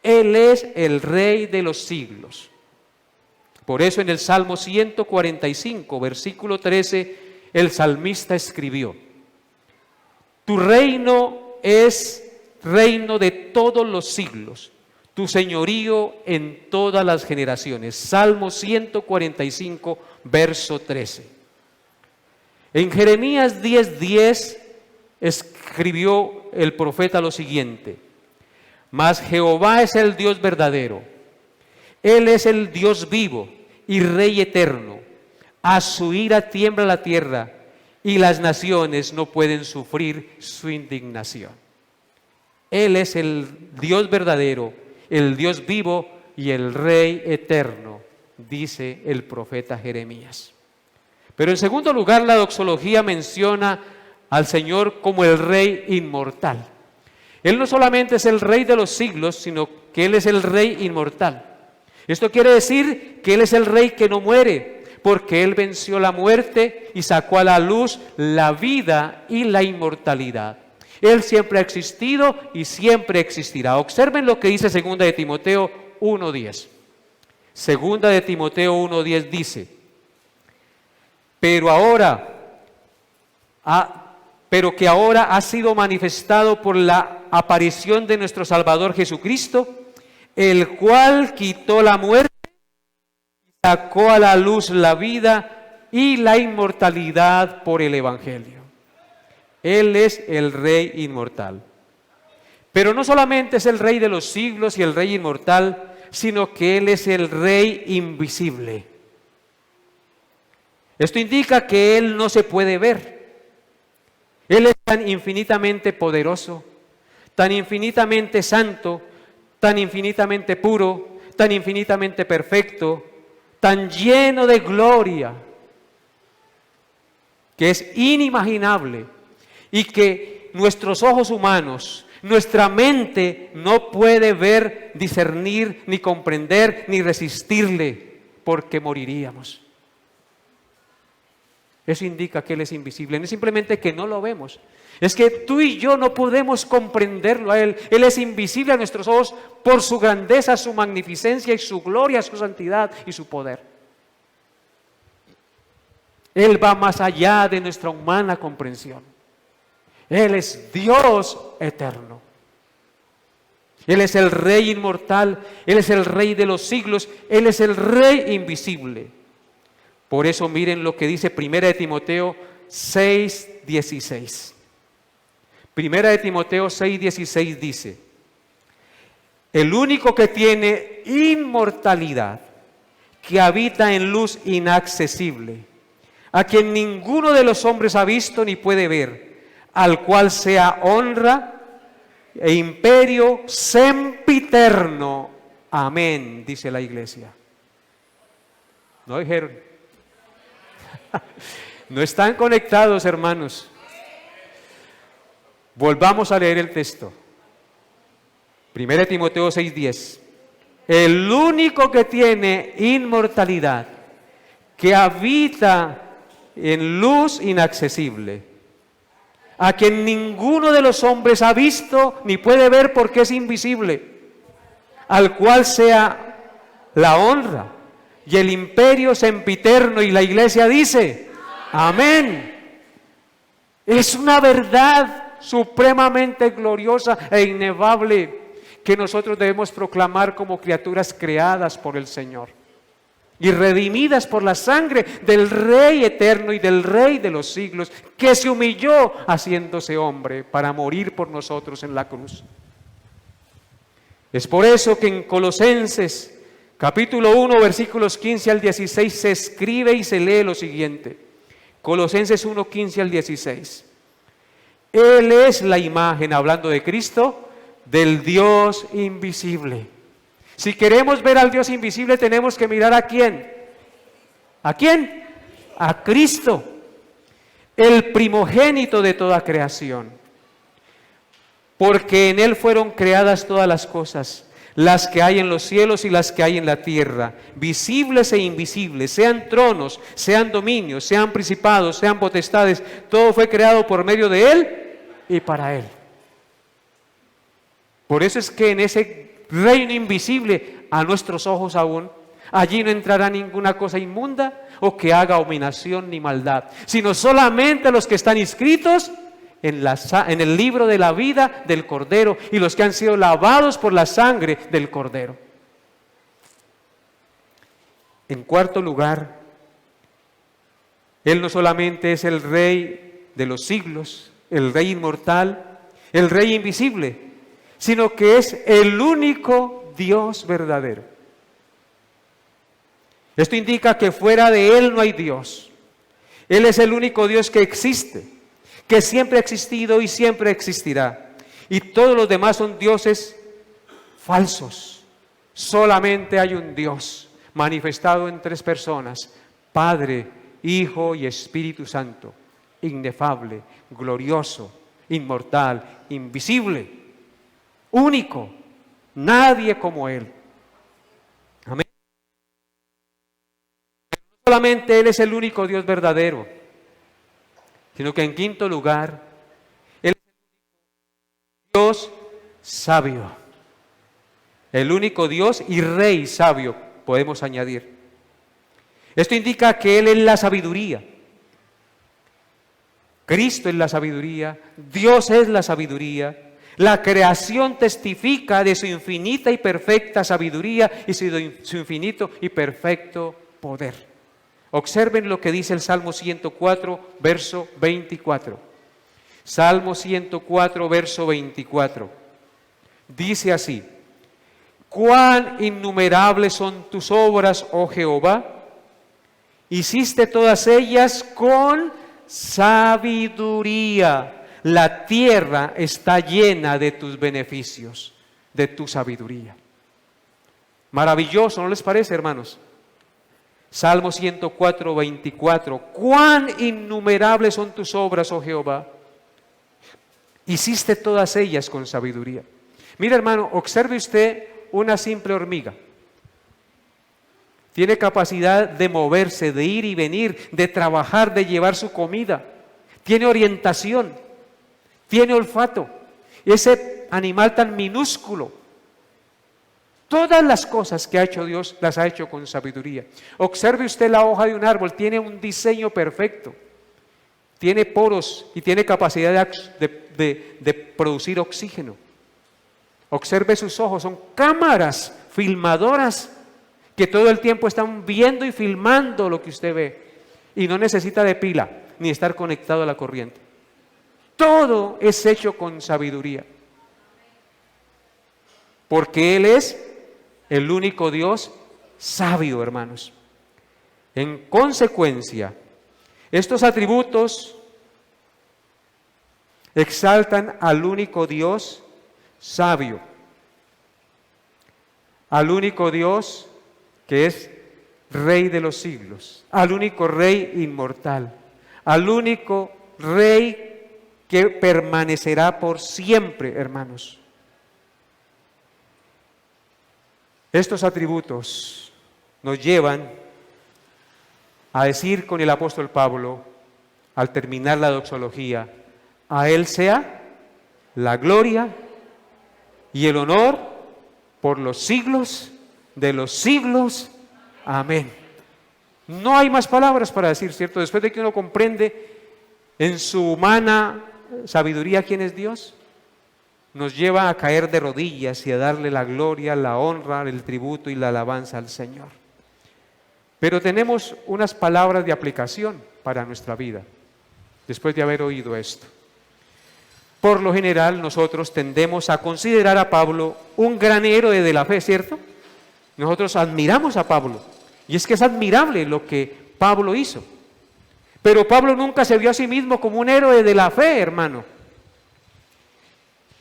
Él es el Rey de los siglos. Por eso en el Salmo 145, versículo 13, el salmista escribió: tu reino es reino de todos los siglos, tu señorío en todas las generaciones. Salmo 145, verso 13. En Jeremías 10:10 escribió el profeta lo siguiente: mas Jehová es el Dios verdadero, Él es el Dios vivo y Rey eterno. A su ira tiembla la tierra y las naciones no pueden sufrir su indignación. Él es el Dios verdadero, el Dios vivo y el Rey eterno, dice el profeta Jeremías. Pero en segundo lugar, la doxología menciona al Señor como el Rey inmortal. Él no solamente es el Rey de los siglos, sino que Él es el Rey inmortal. Esto quiere decir que Él es el Rey que no muere, porque Él venció la muerte y sacó a la luz la vida y la inmortalidad. Él siempre ha existido y siempre existirá. Observen lo que dice 2 de Timoteo 1:10. 2 de Timoteo 1:10 dice: pero que ahora ha sido manifestado por la aparición de nuestro Salvador Jesucristo, el cual quitó la muerte y sacó a la luz la vida y la inmortalidad por el Evangelio. Él es el Rey inmortal. Pero no solamente es el Rey de los siglos y el Rey inmortal, sino que Él es el Rey invisible. Esto indica que Él no se puede ver. Él es tan infinitamente poderoso, tan infinitamente santo, tan infinitamente puro, tan infinitamente perfecto, tan lleno de gloria, que es inimaginable y que nuestros ojos humanos, nuestra mente no puede ver, discernir, ni comprender, ni resistirle, porque moriríamos. Eso indica que Él es invisible, no es simplemente que no lo vemos. Es que tú y yo no podemos comprenderlo a Él. Él es invisible a nuestros ojos por su grandeza, su magnificencia y su gloria, su santidad y su poder. Él va más allá de nuestra humana comprensión. Él es Dios eterno. Él es el Rey inmortal, Él es el Rey de los siglos, Él es el Rey invisible. Por eso miren lo que dice 1 de Timoteo 6:16. 1 de Timoteo 6:16 dice: el único que tiene inmortalidad, que habita en luz inaccesible, a quien ninguno de los hombres ha visto ni puede ver, al cual sea honra e imperio sempiterno. Amén, dice la iglesia. ¿No dijeron? No están conectados, hermanos. Volvamos a leer el texto. 1 Timoteo 6:10. El único que tiene inmortalidad, que habita en luz inaccesible, a quien ninguno de los hombres ha visto ni puede ver porque es invisible, al cual sea la honra y el imperio sempiterno. Y la iglesia dice: amén. Es una verdad supremamente gloriosa e inefable que nosotros debemos proclamar como criaturas creadas por el Señor. y redimidas por la sangre del Rey eterno y del Rey de los siglos, que se humilló haciéndose hombre para morir por nosotros en la cruz. Es por eso que en Colosenses capítulo 1, versículos 15 al 16 se escribe y se lee lo siguiente. Colosenses 1, 15 al 16. Él es la imagen, hablando de Cristo, del Dios invisible. Si queremos ver al Dios invisible, tenemos que mirar ¿a quién? ¿A quién? A Cristo, el primogénito de toda creación. Porque en Él fueron creadas todas las cosas, las que hay en los cielos y las que hay en la tierra, visibles e invisibles, sean tronos, sean dominios, sean principados, sean potestades, todo fue creado por medio de Él y para Él. Por eso es que en ese reino invisible, a nuestros ojos aún, allí no entrará ninguna cosa inmunda o que haga abominación ni maldad, sino solamente los que están inscritos en el libro de la vida del Cordero y los que han sido lavados por la sangre del Cordero. En cuarto lugar, Él no solamente es el Rey de los siglos, el Rey inmortal, el Rey invisible, sino que es el único Dios verdadero. Esto indica que fuera de Él no hay Dios. Él es el único Dios que existe, que siempre ha existido y siempre existirá. Y todos los demás son dioses falsos. Solamente hay un Dios manifestado en tres personas: Padre, Hijo y Espíritu Santo, inefable, glorioso, inmortal, invisible, único, nadie como Él. Amén. No solamente Él es el único Dios verdadero, sino que en quinto lugar, Él es el Dios sabio. El único Dios y Rey sabio, podemos añadir. Esto indica que Él es la sabiduría. Cristo es la sabiduría, Dios es la sabiduría. La creación testifica de su infinita y perfecta sabiduría y su infinito y perfecto poder. Observen lo que dice el Salmo 104, verso 24. Salmo 104, verso 24. Dice así: cuán innumerables son tus obras, oh Jehová. Hiciste todas ellas con sabiduría. La tierra está llena de tus beneficios, de tu sabiduría. Maravilloso, ¿no les parece, hermanos? Salmo 104, 24. Cuán innumerables son tus obras, oh Jehová. Hiciste todas ellas con sabiduría. Mira, hermano, observe usted una simple hormiga. Tiene capacidad de moverse, de ir y venir, de trabajar, de llevar su comida. Tiene orientación, tiene olfato. Ese animal tan minúsculo, todas las cosas que ha hecho Dios las ha hecho con sabiduría. Observe usted la hoja de un árbol, tiene un diseño perfecto. Tiene poros y tiene capacidad de producir oxígeno. Observe sus ojos, son cámaras filmadoras que todo el tiempo están viendo y filmando lo que usted ve. Y no necesita de pila ni estar conectado a la corriente. Todo es hecho con sabiduría. Porque Él es el único Dios sabio, hermanos. En consecuencia, estos atributos exaltan al único Dios sabio, al único Dios que es Rey de los siglos, al único Rey inmortal, al único Rey que permanecerá por siempre, hermanos. Estos atributos nos llevan a decir con el apóstol Pablo, al terminar la doxología: a Él sea la gloria y el honor por los siglos de los siglos. Amén. No hay más palabras para decir, ¿cierto? Después de que uno comprende en su humana sabiduría quién es Dios, nos lleva a caer de rodillas y a darle la gloria, la honra, el tributo y la alabanza al Señor. Pero tenemos unas palabras de aplicación para nuestra vida, después de haber oído esto. Por lo general, nosotros tendemos a considerar a Pablo un gran héroe de la fe, ¿cierto? Nosotros admiramos a Pablo, y es que es admirable lo que Pablo hizo. Pero Pablo nunca se vio a sí mismo como un héroe de la fe, hermano.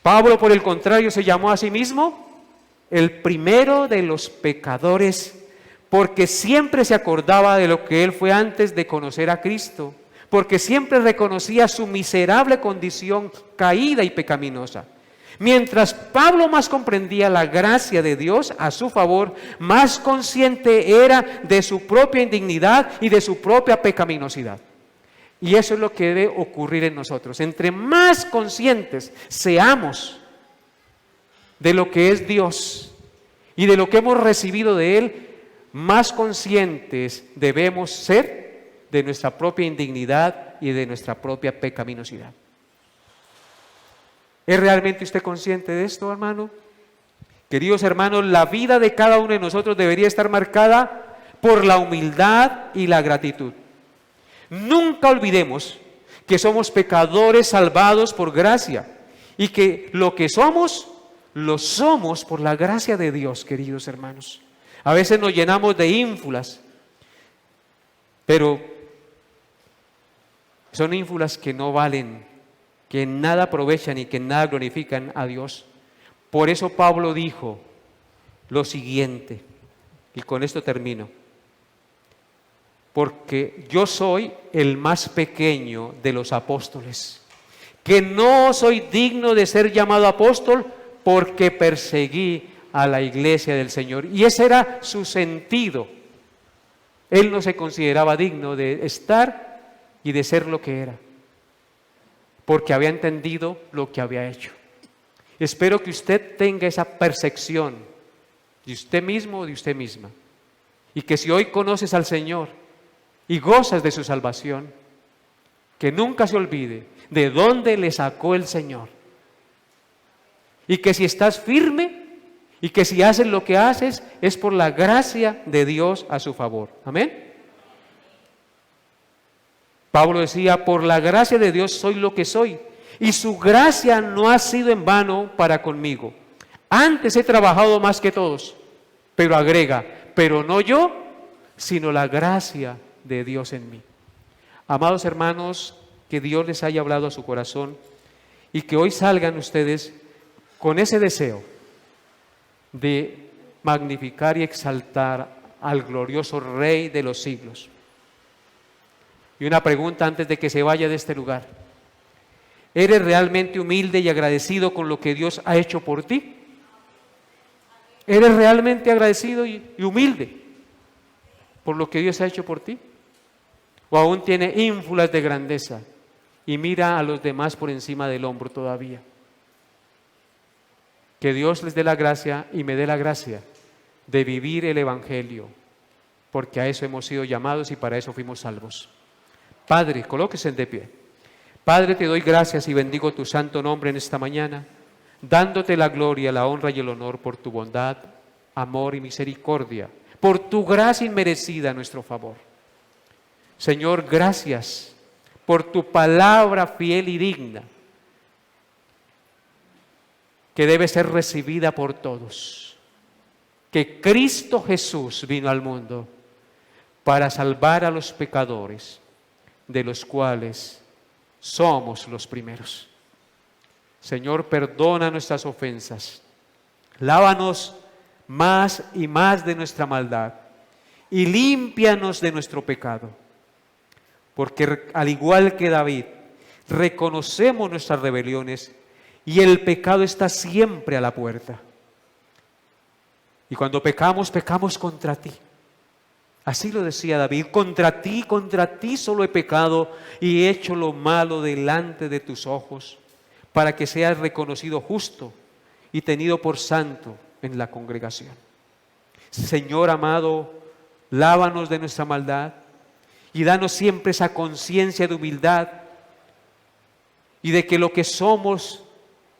Pablo, por el contrario, se llamó a sí mismo el primero de los pecadores, porque siempre se acordaba de lo que él fue antes de conocer a Cristo, porque siempre reconocía su miserable condición caída y pecaminosa. Mientras Pablo más comprendía la gracia de Dios a su favor, más consciente era de su propia indignidad y de su propia pecaminosidad. Y eso es lo que debe ocurrir en nosotros. Entre más conscientes seamos de lo que es Dios y de lo que hemos recibido de Él, más conscientes debemos ser de nuestra propia indignidad y de nuestra propia pecaminosidad. ¿Es realmente usted consciente de esto, hermano? Queridos hermanos, la vida de cada uno de nosotros debería estar marcada por la humildad y la gratitud. Nunca olvidemos que somos pecadores salvados por gracia y que lo que somos, lo somos por la gracia de Dios, queridos hermanos. A veces nos llenamos de ínfulas, pero son ínfulas que no valen, que en nada aprovechan y que en nada glorifican a Dios. Por eso Pablo dijo lo siguiente, y con esto termino: porque yo soy el más pequeño de los apóstoles, que no soy digno de ser llamado apóstol porque perseguí a la iglesia del Señor. Y ese era su sentido. Él no se consideraba digno de estar y de ser lo que era, porque había entendido lo que había hecho. Espero que usted tenga esa percepción de usted mismo o de usted misma, y que si hoy conoces al Señor y gozas de su salvación, que nunca se olvide de dónde le sacó el Señor, y que si estás firme y que si haces lo que haces es por la gracia de Dios a su favor. Amén. Pablo decía: por la gracia de Dios soy lo que soy, y su gracia no ha sido en vano para conmigo. Antes he trabajado más que todos, pero agrega, pero no yo, sino la gracia de Dios en mí. Amados hermanos, que Dios les haya hablado a su corazón y que hoy salgan ustedes con ese deseo de magnificar y exaltar al glorioso Rey de los siglos. Y una pregunta antes de que se vaya de este lugar: ¿eres realmente humilde y agradecido con lo que Dios ha hecho por ti? ¿Eres realmente agradecido y humilde por lo que Dios ha hecho por ti? ¿O aún tiene ínfulas de grandeza y mira a los demás por encima del hombro todavía? Que Dios les dé la gracia y me dé la gracia de vivir el Evangelio, porque a eso hemos sido llamados y para eso fuimos salvos. Padre, colóquese de pie. Padre, te doy gracias y bendigo tu santo nombre en esta mañana, dándote la gloria, la honra y el honor por tu bondad, amor y misericordia, por tu gracia inmerecida a nuestro favor. Señor, gracias por tu palabra fiel y digna, que debe ser recibida por todos, que Cristo Jesús vino al mundo para salvar a los pecadores, de los cuales somos los primeros. Señor, perdona nuestras ofensas, lávanos más y más de nuestra maldad y límpianos de nuestro pecado, porque al igual que David, reconocemos nuestras rebeliones y el pecado está siempre a la puerta. Y cuando pecamos, pecamos contra ti. Así lo decía David: contra ti solo he pecado y he hecho lo malo delante de tus ojos, para que seas reconocido justo y tenido por santo en la congregación. Señor amado, lávanos de nuestra maldad y danos siempre esa conciencia de humildad y de que lo que somos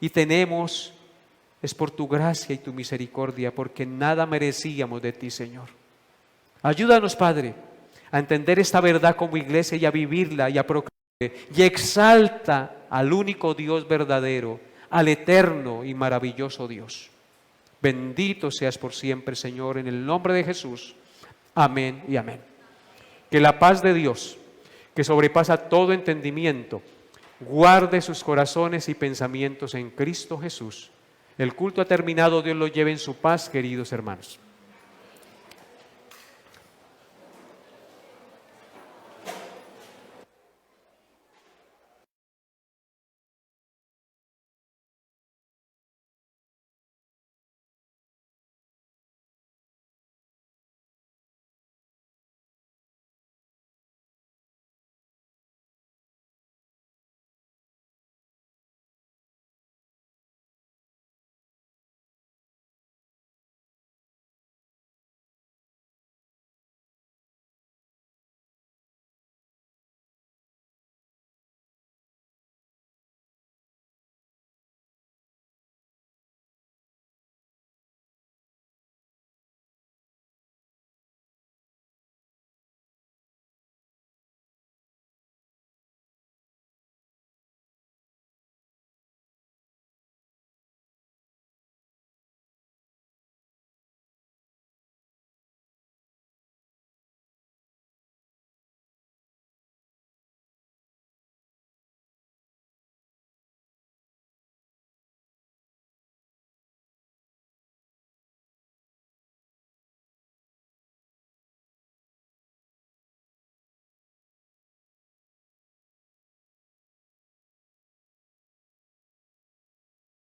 y tenemos es por tu gracia y tu misericordia, porque nada merecíamos de ti, Señor. Ayúdanos, Padre, a entender esta verdad como iglesia y a vivirla y a proclamarla. Y exalta al único Dios verdadero, al eterno y maravilloso Dios. Bendito seas por siempre, Señor, en el nombre de Jesús. Amén y amén. Que la paz de Dios, que sobrepasa todo entendimiento, guarde sus corazones y pensamientos en Cristo Jesús. El culto ha terminado. Dios lo lleve en su paz, queridos hermanos.